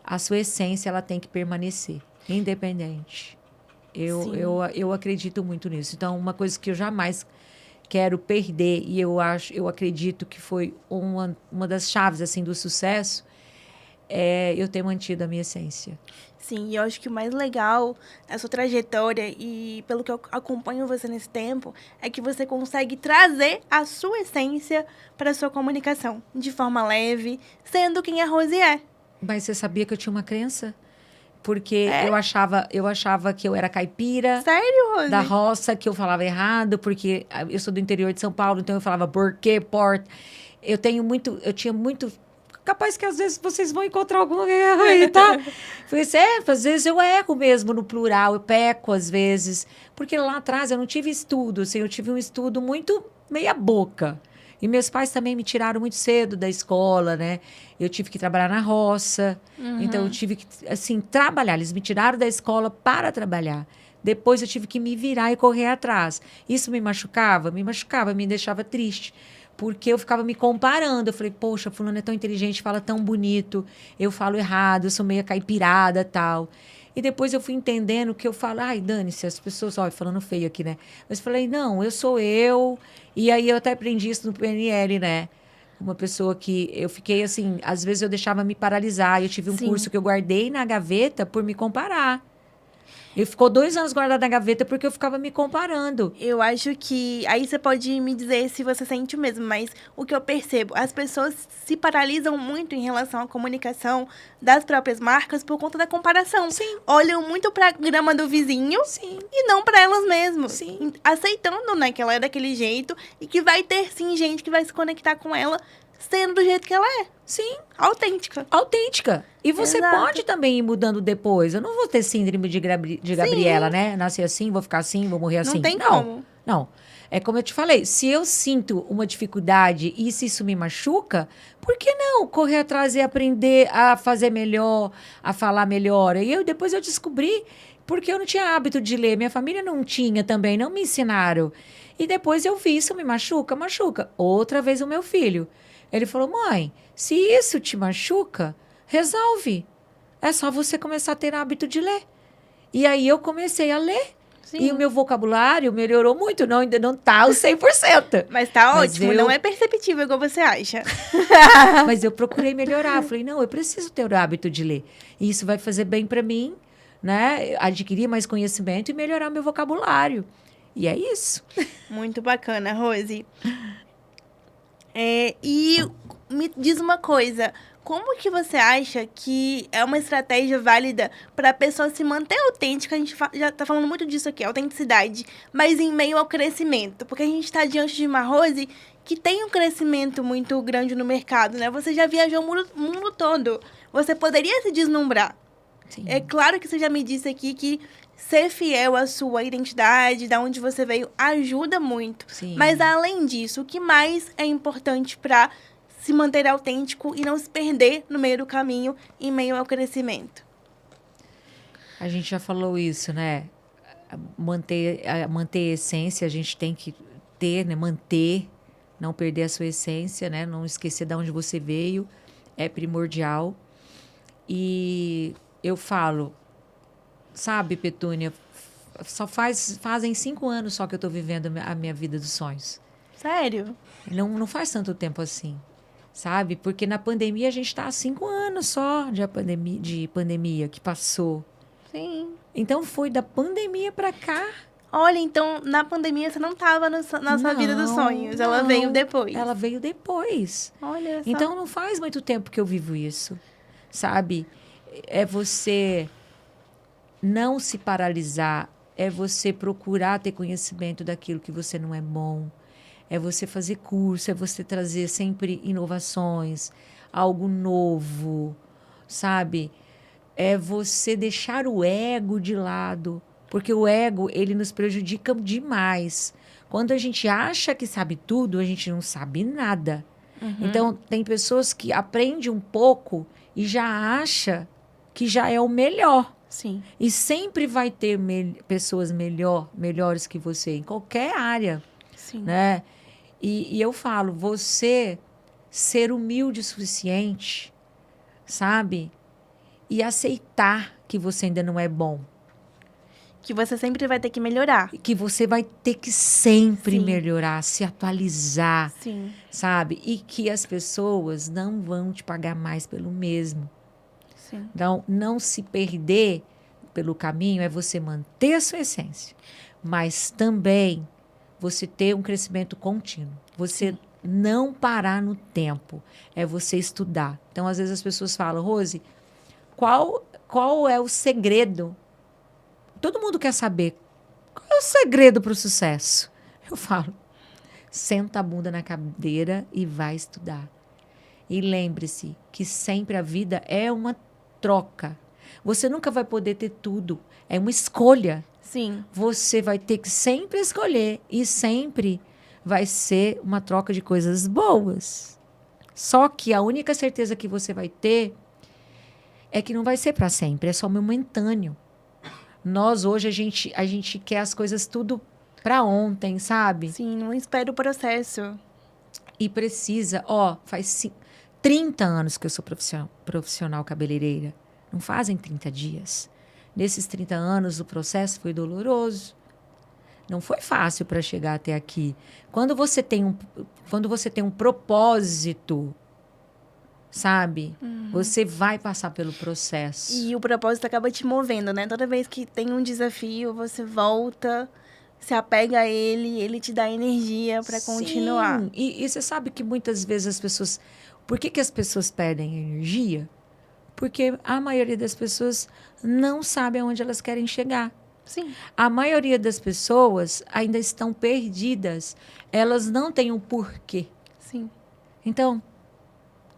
A sua essência, ela tem que permanecer, independente. Eu acredito muito nisso. Então, uma coisa que eu jamais quero perder, e eu acredito que foi uma das chaves assim, do sucesso, é eu ter mantido a minha essência. Sim, e eu acho que o mais legal da sua trajetória, e pelo que eu acompanho você nesse tempo, é que você consegue trazer a sua essência para a sua comunicação, de forma leve, sendo quem a Rose é. Mas você sabia que eu tinha uma crença? Porque eu achava que eu era caipira. Sério, Rose? Da roça, que eu falava errado, porque eu sou do interior de São Paulo, então eu falava porquê, porta. Eu tinha muito. Capaz que às vezes vocês vão encontrar algum erro aí, tá? Falei assim, às vezes eu erro mesmo no plural, eu peco às vezes. Porque lá atrás eu não tive estudo, assim, eu tive um estudo muito meia boca. E meus pais também me tiraram muito cedo da escola, né? Eu tive que trabalhar na roça. Então, eu tive que, assim, trabalhar. Eles me tiraram da escola para trabalhar. Depois, eu tive que me virar e correr atrás. Isso me machucava? Me machucava, me deixava triste. Porque eu ficava me comparando. Eu falei, poxa, fulano é tão inteligente, fala tão bonito. Eu falo errado, eu sou meio caipirada, tal. E depois eu fui entendendo que eu falo, ai, dane-se, as pessoas, olha, falando feio aqui, né? Mas eu falei, não, eu sou eu. E aí eu até aprendi isso no PNL, né? Uma pessoa que eu fiquei assim, às vezes eu deixava me paralisar. Eu tive um curso que eu guardei na gaveta por me comparar. Ele ficou 2 anos guardado na gaveta porque eu ficava me comparando. Eu acho que... Aí você pode me dizer se você sente o mesmo, mas o que eu percebo, as pessoas se paralisam muito em relação à comunicação das próprias marcas por conta da comparação. Sim. Olham muito pra grama do vizinho e não pra elas mesmas. Sim. Aceitando, né, que ela é daquele jeito e que vai ter, sim, gente que vai se conectar com ela sendo do jeito que ela é. Sim. Autêntica. Autêntica. E você pode também ir mudando depois. Eu não vou ter síndrome de Gabriela, né? Nasci assim, vou ficar assim, vou morrer assim. Não tem como. Não. É como eu te falei, se eu sinto uma dificuldade e se isso me machuca, por que não correr atrás e aprender a fazer melhor, a falar melhor? E depois eu descobri, porque eu não tinha hábito de ler. Minha família não tinha também, não me ensinaram. E depois eu vi, isso me machuca, machuca. Outra vez o meu filho. Ele falou, mãe, se isso te machuca, resolve. É só você começar a ter hábito de ler. E aí eu comecei a ler. Sim. E o meu vocabulário melhorou muito. Não, ainda não tá aos 100%. Mas tá ótimo, não é perceptível igual você acha. Mas eu procurei melhorar. Falei, não, eu preciso ter o hábito de ler. E isso vai fazer bem para mim, né? Adquirir mais conhecimento e melhorar meu vocabulário. E é isso. Muito bacana, Rose. E me diz uma coisa, como que você acha que é uma estratégia válida para a pessoa se manter autêntica? A gente já está falando muito disso aqui, autenticidade, mas em meio ao crescimento. Porque a gente está diante de uma Rose que tem um crescimento muito grande no mercado, né? Você já viajou o mundo todo. Você poderia se deslumbrar. Sim. É claro que você já me disse aqui que ser fiel à sua identidade, da onde você veio, ajuda muito. Sim. Mas, além disso, o que mais é importante para se manter autêntico e não se perder no meio do caminho, em meio ao crescimento? A gente já falou isso, né? Manter a essência, a gente tem que ter, né? Manter, não perder a sua essência, né? Não esquecer de onde você veio, é primordial. E eu falo... Sabe, Petúnia, fazem 5 anos só que eu tô vivendo a minha vida dos sonhos. Sério? Não faz tanto tempo assim, sabe? Porque na pandemia a gente tá há 5 anos só de pandemia que passou. Sim. Então foi da pandemia para cá. Olha, então na pandemia você não tava na sua vida dos sonhos, ela veio depois. Ela veio depois. Olha só. Então não faz muito tempo que eu vivo isso, sabe? É você... não se paralisar, é você procurar ter conhecimento daquilo que você não é bom, é você fazer curso, é você trazer sempre inovações, algo novo, sabe? É você deixar o ego de lado, porque o ego, ele nos prejudica demais. Quando a gente acha que sabe tudo, a gente não sabe nada. Uhum. Então, tem pessoas que aprendem um pouco e já acha que já é o melhor. Sim. E sempre vai ter pessoas melhores que você, em qualquer área. Sim. Né? E eu falo, você ser humilde o suficiente, sabe? E aceitar que você ainda não é bom. Que você sempre vai ter que melhorar. Que você vai ter que sempre melhorar, se atualizar. Sim. Sabe? E que as pessoas não vão te pagar mais pelo mesmo. Sim. Então, não se perder pelo caminho é você manter a sua essência, mas também você ter um crescimento contínuo. Você não parar no tempo, é você estudar. Então, às vezes as pessoas falam, Rose, qual qual é o segredo. Todo mundo quer saber qual é o segredo para o sucesso. Eu falo, senta a bunda na cadeira e vai estudar. E lembre-se que sempre a vida é uma troca. Você nunca vai poder ter tudo. É uma escolha. Sim. Você vai ter que sempre escolher. E sempre vai ser uma troca de coisas boas. Só que a única certeza que você vai ter é que não vai ser para sempre. É só momentâneo. Nós, hoje, a gente quer as coisas tudo para ontem, sabe? Sim, não espera o processo. E precisa, faz 30 anos que eu sou profissional cabeleireira. Não fazem 30 dias. Nesses 30 anos, o processo foi doloroso. Não foi fácil para chegar até aqui. Quando você tem um propósito, sabe? Você vai passar pelo processo. E o propósito acaba te movendo, né? Toda vez que tem um desafio, você volta, se apega a ele, ele te dá energia para continuar. Sim. E você sabe que muitas vezes as pessoas... Por que as pessoas perdem energia? Porque a maioria das pessoas não sabe aonde elas querem chegar. Sim. A maioria das pessoas ainda estão perdidas. Elas não têm um porquê. Sim. Então,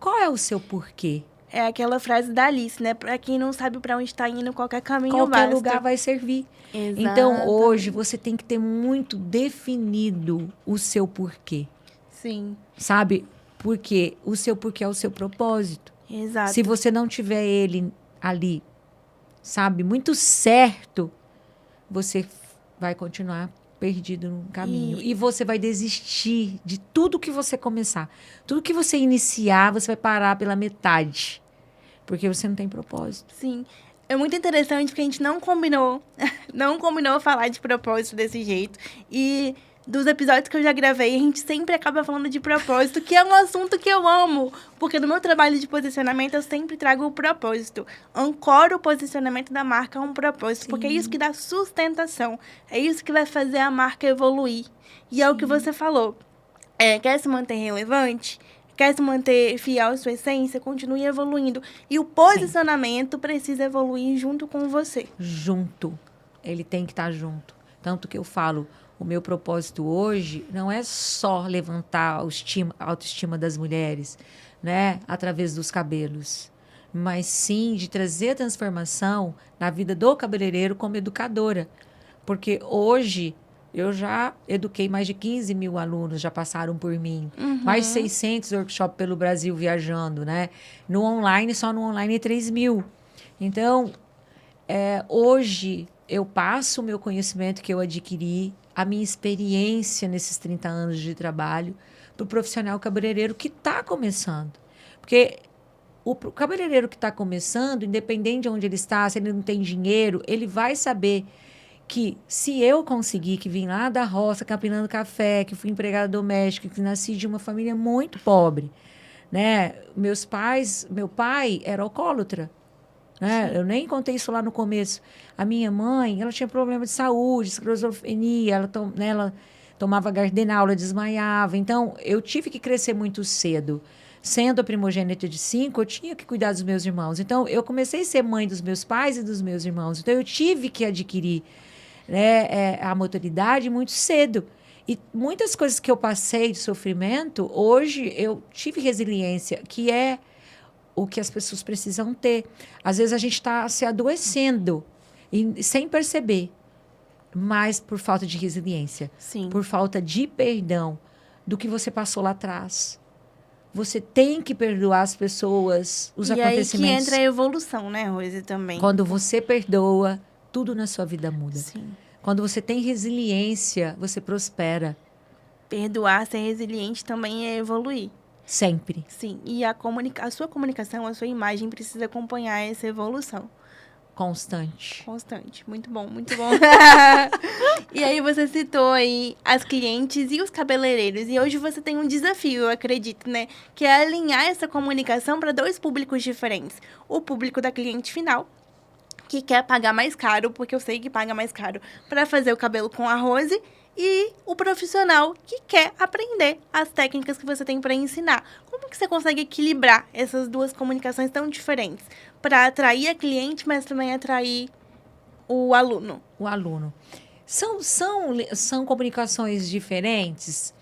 qual é o seu porquê? É aquela frase da Alice, né? Para quem não sabe para onde está indo, qualquer caminho Qualquer basta. lugar vai servir. Exato. Então, hoje, você tem que ter muito definido o seu porquê. Sim. Sabe? Porque o seu porquê é o seu propósito. Exato. Se você não tiver ele ali, sabe, muito certo, você vai continuar perdido no caminho. E você vai desistir de tudo que você começar. Tudo que você iniciar, você vai parar pela metade. Porque você não tem propósito. Sim. É muito interessante porque a gente não combinou falar de propósito desse jeito. E dos episódios que eu já gravei, a gente sempre acaba falando de propósito, que é um assunto que eu amo. Porque no meu trabalho de posicionamento, eu sempre trago o propósito. Ancoro o posicionamento da marca a um propósito. Sim. Porque é isso que dá sustentação. É isso que vai fazer a marca evoluir. E é o que você falou. Quer se manter relevante? Quer se manter fiel à sua essência? Continue evoluindo. E o posicionamento precisa evoluir junto com você. Junto. Ele tem que estar junto. Tanto que eu falo... O meu propósito hoje não é só levantar a autoestima das mulheres, né, através dos cabelos, mas sim de trazer a transformação na vida do cabeleireiro como educadora. Porque hoje eu já eduquei mais de 15 mil alunos, já passaram por mim. Mais de 600 workshops pelo Brasil viajando, né? No online, só no online, 3 mil. Então, hoje eu passo o meu conhecimento que eu adquiri, a minha experiência nesses 30 anos de trabalho para o profissional cabeleireiro que está começando. Porque o cabeleireiro que está começando, independente de onde ele está, se ele não tem dinheiro, ele vai saber que se eu conseguir, que vim lá da roça, capinando café, que fui empregada doméstica, que nasci de uma família muito pobre, né? Meu pai era alcoólatra. Né? Eu nem contei isso lá no começo. A minha mãe, ela tinha problema de saúde, esquizofrenia, ela tomava Gardenal, ela desmaiava. Então, eu tive que crescer muito cedo. Sendo a primogênita de 5, eu tinha que cuidar dos meus irmãos. Então, eu comecei a ser mãe dos meus pais e dos meus irmãos. Então, eu tive que adquirir, né, a maturidade muito cedo. E muitas coisas que eu passei de sofrimento, hoje eu tive resiliência, que é o que as pessoas precisam ter. Às vezes a gente está se adoecendo e sem perceber, mas por falta de resiliência, Sim. por falta de perdão do que você passou lá atrás. Você tem que perdoar as pessoas, os acontecimentos. E aí que entra a evolução, né, Rose, também. Quando você perdoa, tudo na sua vida muda. Sim. Quando você tem resiliência, você prospera. Perdoar, ser resiliente também é evoluir. Sempre. Sim, e a sua comunicação, a sua imagem precisa acompanhar essa evolução. Constante. Muito bom, muito bom. E aí você citou aí as clientes e os cabeleireiros. E hoje você tem um desafio, eu acredito, né? Que é alinhar essa comunicação para 2 públicos diferentes. O público da cliente final, que quer pagar mais caro, porque eu sei que paga mais caro, para fazer o cabelo com a Rose. e o profissional que quer aprender as técnicas que você tem para ensinar. Como que você consegue equilibrar essas duas comunicações tão diferentes para atrair a cliente, mas também atrair o aluno? O aluno. São comunicações diferentes,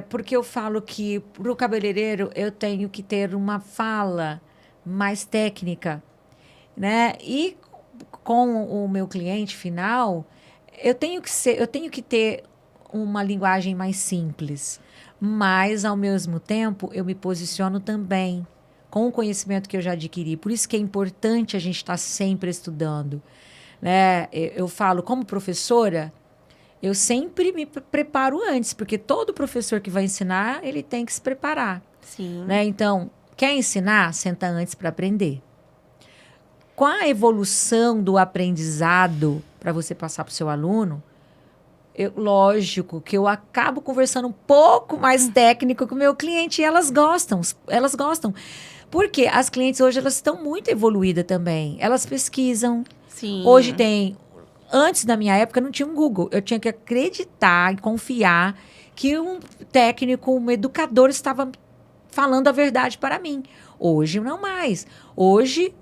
porque eu falo que para o cabeleireiro eu tenho que ter uma fala mais técnica, né? E com o meu cliente final, eu tenho que ter uma linguagem mais simples, mas ao mesmo tempo eu me posiciono também com o conhecimento que eu já adquiri. Por isso que é importante a gente estar sempre estudando, né? Eu falo como professora, eu sempre me preparo antes, porque todo professor que vai ensinar, ele tem que se preparar. Sim. Né? Então, quer ensinar? Senta antes para aprender. Com a evolução do aprendizado para você passar para o seu aluno, lógico que eu acabo conversando um pouco mais técnico com o meu cliente e elas gostam. Porque as clientes hoje elas estão muito evoluídas também. Elas pesquisam. Sim. Hoje tem... Antes da minha época não tinha um Google. Eu tinha que acreditar e confiar que um técnico, um educador estava falando a verdade para mim. Hoje não mais. Hoje...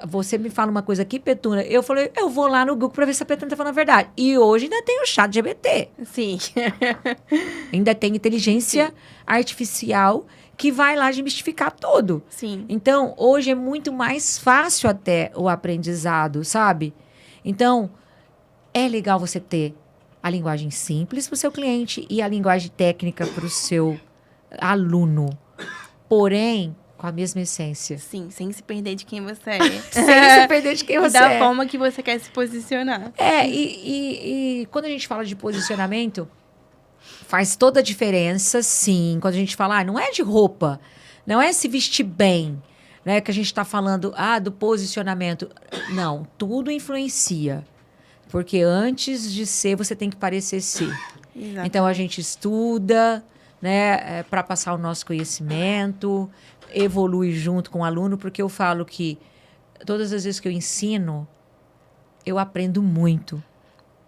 Você me fala uma coisa aqui, Petúnia. Eu falei, eu vou lá no Google para ver se a Petúnia está falando a verdade. E hoje ainda tem o ChatGPT. Sim. Ainda tem inteligência artificial que vai lá desmistificar tudo. Sim. Então, hoje é muito mais fácil até o aprendizado, sabe? Então, é legal você ter a linguagem simples para o seu cliente e a linguagem técnica para o seu aluno. Porém, com a mesma essência. Sim, sem se perder de quem você é. Sem se perder de quem você da é. forma que você quer se posicionar. E quando a gente fala de posicionamento, faz toda a diferença, sim. Quando a gente fala, não é de roupa, não é se vestir bem, né? Que a gente está falando, do posicionamento. Não, tudo influencia. Porque antes de ser, você tem que parecer ser. Exatamente. Então, a gente estuda, né? Para passar o nosso conhecimento, evolui junto com o aluno, porque eu falo que todas as vezes que eu ensino, eu aprendo muito.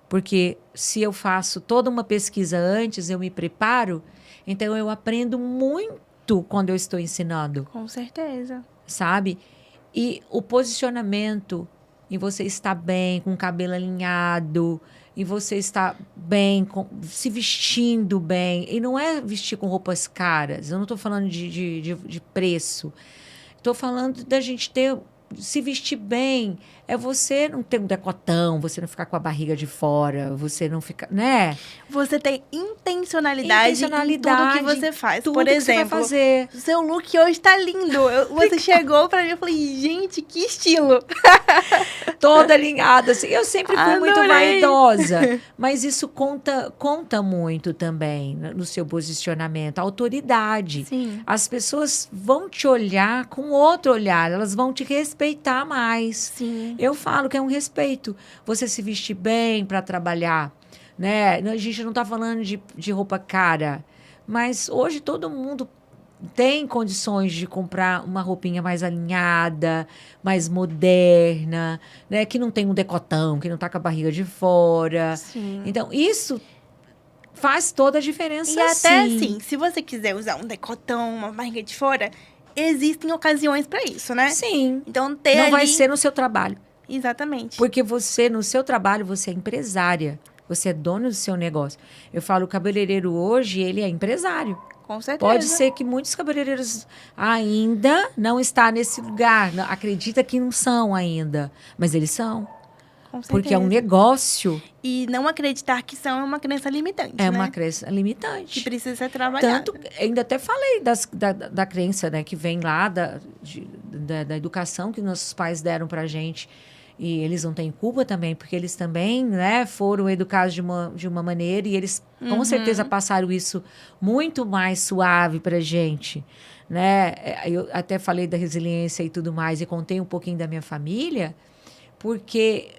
Porque se eu faço toda uma pesquisa antes, eu me preparo, então eu aprendo muito quando eu estou ensinando. Com certeza. Sabe? E o posicionamento em você estar bem, com o cabelo alinhado, e você estar bem, se vestindo bem. E não é vestir com roupas caras. Eu não estou falando de preço. Estou falando da gente se vestir bem. É você não ter um decotão, você não ficar com a barriga de fora, você não ficar, né? Você tem intencionalidade em tudo que você faz. Tudo Por que exemplo, você vai fazer. Seu look hoje tá lindo. Você chegou pra mim e falei, gente, que estilo. Toda alinhada, assim. Eu sempre fui muito Adorei. vaidosa, mas isso conta muito também no seu posicionamento, a autoridade. Sim. As pessoas vão te olhar com outro olhar, elas vão te respeitar mais. Sim. Eu falo que é um respeito. Você se vestir bem para trabalhar, né? A gente não está falando de roupa cara, mas hoje todo mundo tem condições de comprar uma roupinha mais alinhada, mais moderna, né? Que não tem um decotão, que não tá com a barriga de fora. Sim. Então, isso faz toda a diferença, E até sim. assim, se você quiser usar um decotão, uma barriga de fora, existem ocasiões pra isso, né? Sim. Então, ter Não ali... vai ser no seu trabalho. Exatamente. Porque você, no seu trabalho, você é empresária. Você é dono do seu negócio. Eu falo, o cabeleireiro hoje, ele é empresário. Com certeza. Pode ser que muitos cabeleireiros ainda não estão nesse lugar. Acredita que não são ainda. Mas eles são. Com certeza. Porque é um negócio. E não acreditar que são é uma crença limitante, É né? uma crença limitante. Que precisa ser trabalhada. Tanto, ainda até falei da crença, né, que vem lá da educação que nossos pais deram pra gente. E eles não têm culpa também, porque eles também, né, foram educados de uma maneira e eles, com certeza, passaram isso muito mais suave pra gente, né? Eu até falei da resiliência e tudo mais e contei um pouquinho da minha família, porque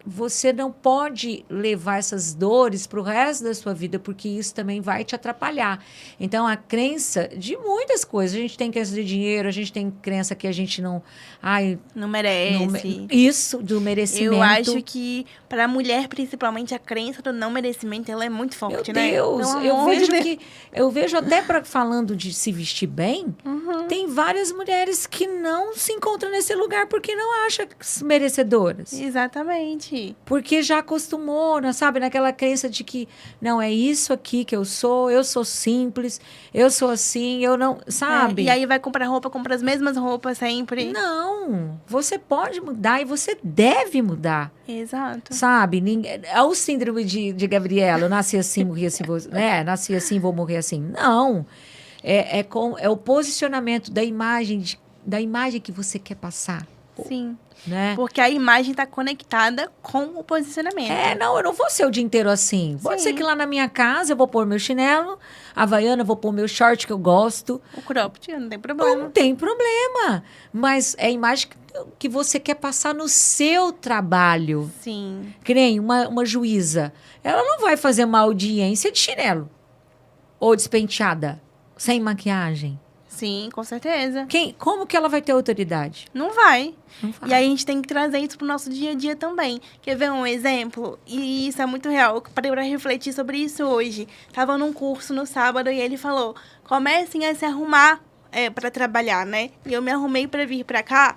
você não pode levar essas dores para o resto da sua vida, porque isso também vai te atrapalhar. Então, a crença de muitas coisas. A gente tem crença de dinheiro, a gente tem crença que a gente não... Ai, Não merece. Isso, do merecimento. Eu acho que, para a mulher, principalmente, a crença do não merecimento, ela é muito forte, Meu né? Deus, eu vejo até falando de se vestir bem, tem várias mulheres que não se encontram nesse lugar porque não acham merecedoras. Exatamente. Porque já acostumou, sabe? Naquela crença de que, não, é isso aqui que eu sou simples, eu sou assim, eu não... Sabe? E aí vai comprar roupa, compra as mesmas roupas sempre. Não, você pode mudar e você deve mudar. Exato. Sabe? É o síndrome de Gabriela, eu nasci assim, morri assim, né? Nasci assim, vou morrer assim. Não. É o posicionamento da imagem que você quer passar. Sim. Né? Porque a imagem está conectada com o posicionamento. Eu não vou ser o dia inteiro assim. Pode ser que lá na minha casa eu vou pôr meu chinelo, havaiana, vou pôr meu short que eu gosto. O cropped, não tem problema. Não tem problema. Mas é a imagem que você quer passar no seu trabalho. Sim. Que nem uma juíza. Ela não vai fazer uma audiência de chinelo. Ou despenteada. Sem maquiagem. Sim, com certeza. Como que ela vai ter autoridade? Não vai. Não vai. E aí a gente tem que trazer isso pro nosso dia a dia também. Quer ver um exemplo? E isso é muito real. Eu parei pra refletir sobre isso hoje. Tava num curso no sábado e ele falou: comecem a se arrumar para trabalhar, né? E eu me arrumei para vir pra cá.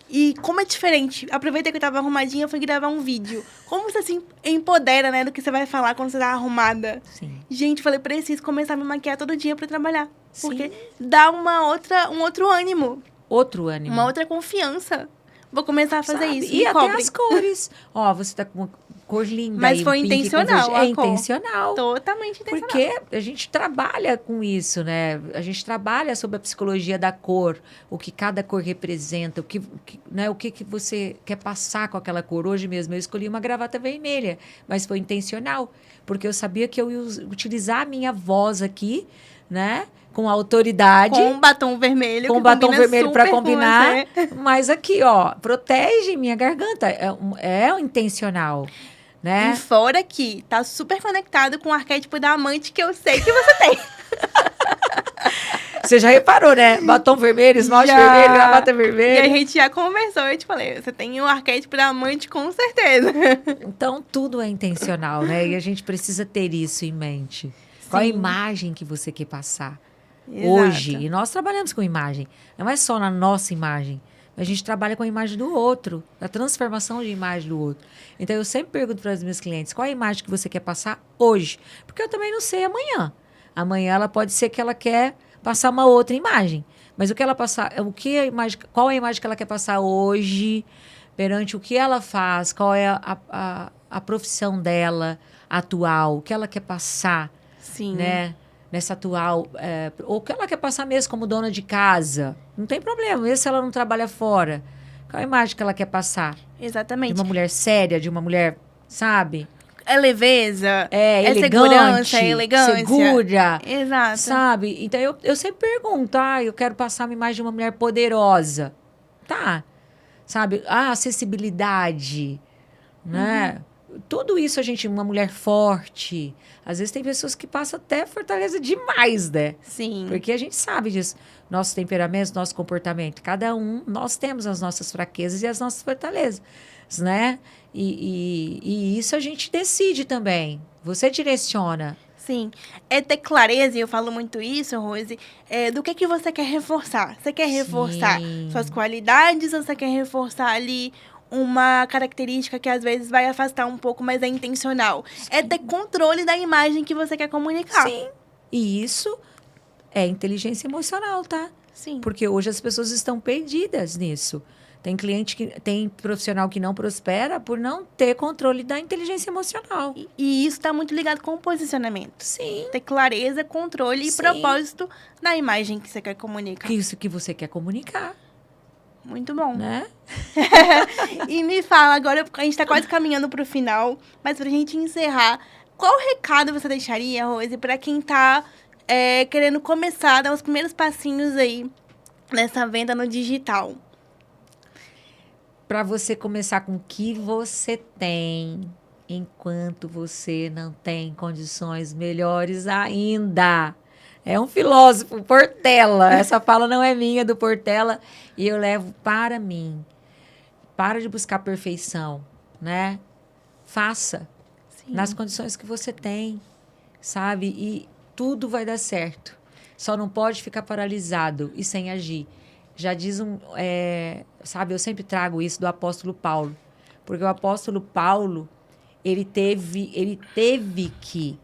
E como é diferente. Aproveitei que eu tava arrumadinha, eu fui gravar um vídeo. Como você se empodera, né, do que você vai falar quando você tá arrumada. Sim. Gente, falei, preciso começar a me maquiar todo dia pra trabalhar. Porque Sim. dá um outro ânimo. Outro ânimo. Uma outra confiança. Vou começar a fazer isso. E até as cores. Ó, você tá com uma cor linda. Mas foi intencional. É intencional. Totalmente intencional. Porque a gente trabalha com isso, né? A gente trabalha sobre a psicologia da cor, o que cada cor representa, o que você quer passar com aquela cor. Hoje mesmo eu escolhi uma gravata vermelha, mas foi intencional, porque eu sabia que eu ia utilizar a minha voz aqui, né? Com autoridade. Com um batom vermelho. Com batom vermelho para combinar. Mas aqui, ó, protege minha garganta. É intencional, né? E fora que tá super conectado com o arquétipo da amante que eu sei que você tem. Você já reparou, né? Batom vermelho, esmalte vermelho, gravata vermelha. E a gente já conversou, eu te falei, você tem o arquétipo da amante com certeza. Então, tudo é intencional, né? E a gente precisa ter isso em mente. Sim. Qual a imagem que você quer passar? Exato. Hoje, e nós trabalhamos com imagem, não é só na nossa imagem, a gente trabalha com a imagem do outro, a transformação de imagem do outro. Então, eu sempre pergunto para os meus clientes, qual a imagem que você quer passar hoje? Porque eu também não sei amanhã. Amanhã ela pode ser que ela quer passar uma outra imagem, mas o que ela passar, qual é a imagem que ela quer passar hoje, perante o que ela faz, qual é a profissão dela atual, o que ela quer passar, sim, né? Nessa atual, ou que ela quer passar mesmo como dona de casa. Não tem problema, mesmo se ela não trabalha fora. Qual a imagem que ela quer passar? Exatamente. De uma mulher séria, de uma mulher, sabe? É leveza, elegante, segurança, é elegância. Segura. Exato. Sabe? Então, eu sempre pergunto, eu quero passar uma imagem de uma mulher poderosa. Tá. Sabe? Acessibilidade, né? Tudo isso, uma mulher forte. Às vezes tem pessoas que passam até fortaleza demais, né? Sim. Porque a gente sabe disso. Nossos temperamentos, nosso comportamento. Cada um, nós temos as nossas fraquezas e as nossas fortalezas, né? E isso a gente decide também. Você direciona. Sim. É ter clareza, e eu falo muito isso, Rose, do que você quer reforçar. Você quer reforçar suas qualidades ou você quer reforçar ali uma característica que às vezes vai afastar um pouco, mas é intencional? Sim. É ter controle da imagem que você quer comunicar. Sim. E isso é inteligência emocional, tá? Sim. Porque hoje as pessoas estão perdidas nisso. Tem profissional que não prospera por não ter controle da inteligência emocional. E isso está muito ligado com o posicionamento. Sim. Ter clareza, controle e propósito na imagem que você quer comunicar. Isso que você quer comunicar. Muito bom. Né? E me fala, agora a gente está quase caminhando para o final, mas para a gente encerrar, qual recado você deixaria, Rose, para quem está querendo começar, dar os primeiros passinhos aí nessa venda no digital? para você começar com o que você tem, enquanto você não tem condições melhores ainda. É um filósofo, Portela. Essa fala não é minha, do Portela, e eu levo para mim. Para de buscar perfeição, né? Faça nas condições que você tem, sabe? E tudo vai dar certo. Só não pode ficar paralisado e sem agir. Já diz sabe, eu sempre trago isso do apóstolo Paulo. Porque o apóstolo Paulo, ele teve que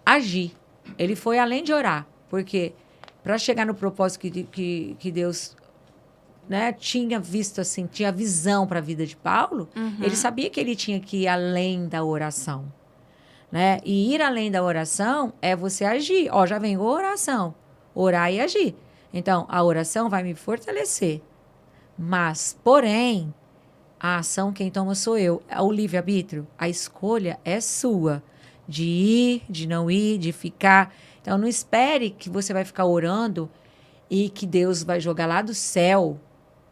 agir. Ele foi além de orar. Porque para chegar no propósito que Deus, né, tinha visto, assim, tinha visão para a vida de Paulo, ele sabia que ele tinha que ir além da oração. Né? E ir além da oração é você agir. Ó, já vem a oração. Orar e agir. Então, a oração vai me fortalecer. Mas, porém, a ação quem toma sou eu. O livre-arbítrio, a escolha é sua. De ir, de não ir, de ficar. Então, não espere que você vai ficar orando e que Deus vai jogar lá do céu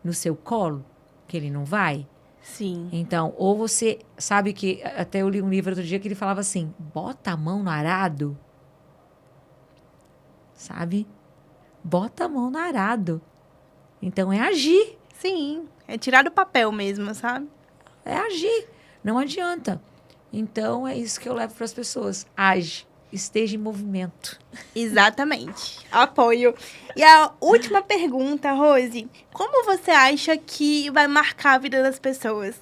no seu colo, que ele não vai. Sim. Então, ou você... Sabe que... Até eu li um livro outro dia que ele falava assim, bota a mão no arado. Sabe? Bota a mão no arado. Então, é agir. Sim. É tirar do papel mesmo, sabe? É agir. Não adianta. Então, é isso que eu levo para as pessoas. Age. Esteja em movimento. Exatamente. Apoio. E a última pergunta, Rose. Como você acha que vai marcar a vida das pessoas?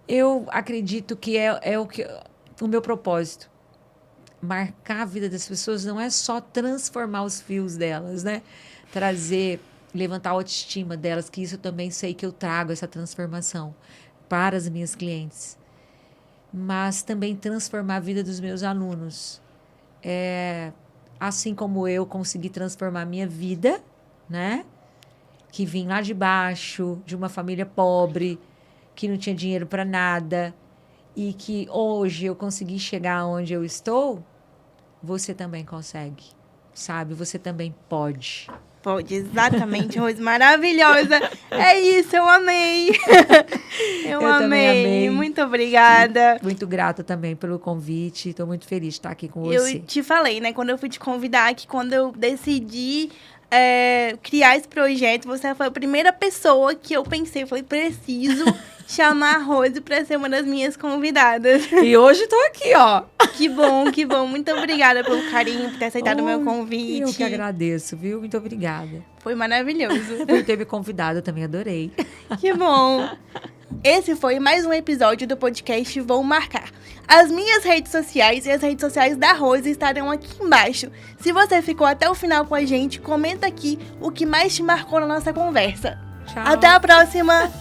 Eu acredito que é o meu propósito. Marcar a vida das pessoas não é só transformar os fios delas, né? Levantar a autoestima delas, que isso eu também sei que eu trago essa transformação para as minhas clientes. Mas também transformar a vida dos meus alunos. Assim como eu consegui transformar a minha vida, né? Que vim lá de baixo, de uma família pobre, que não tinha dinheiro para nada, e que hoje eu consegui chegar onde eu estou, você também consegue, sabe? Você também pode. Pode, exatamente, Rose, maravilhosa. É isso, eu amei. Eu também amei. Muito obrigada. Muito grata também pelo convite. Estou muito feliz de estar aqui com você. Eu te falei, né, quando eu fui te convidar, que quando eu decidi criar esse projeto, você foi a primeira pessoa que eu pensei. Eu falei, preciso chamar a Rose para ser uma das minhas convidadas. E hoje estou aqui, ó. Que bom, que bom. Muito obrigada pelo carinho, por ter aceitado o meu convite. Eu que agradeço, viu? Muito obrigada. Foi maravilhoso. Por ter me convidado, eu também adorei. Que bom. Esse foi mais um episódio do podcast Vou Marcar. As minhas redes sociais e as redes sociais da Rose estarão aqui embaixo. Se você ficou até o final com a gente, comenta aqui o que mais te marcou na nossa conversa. Tchau. Até a próxima!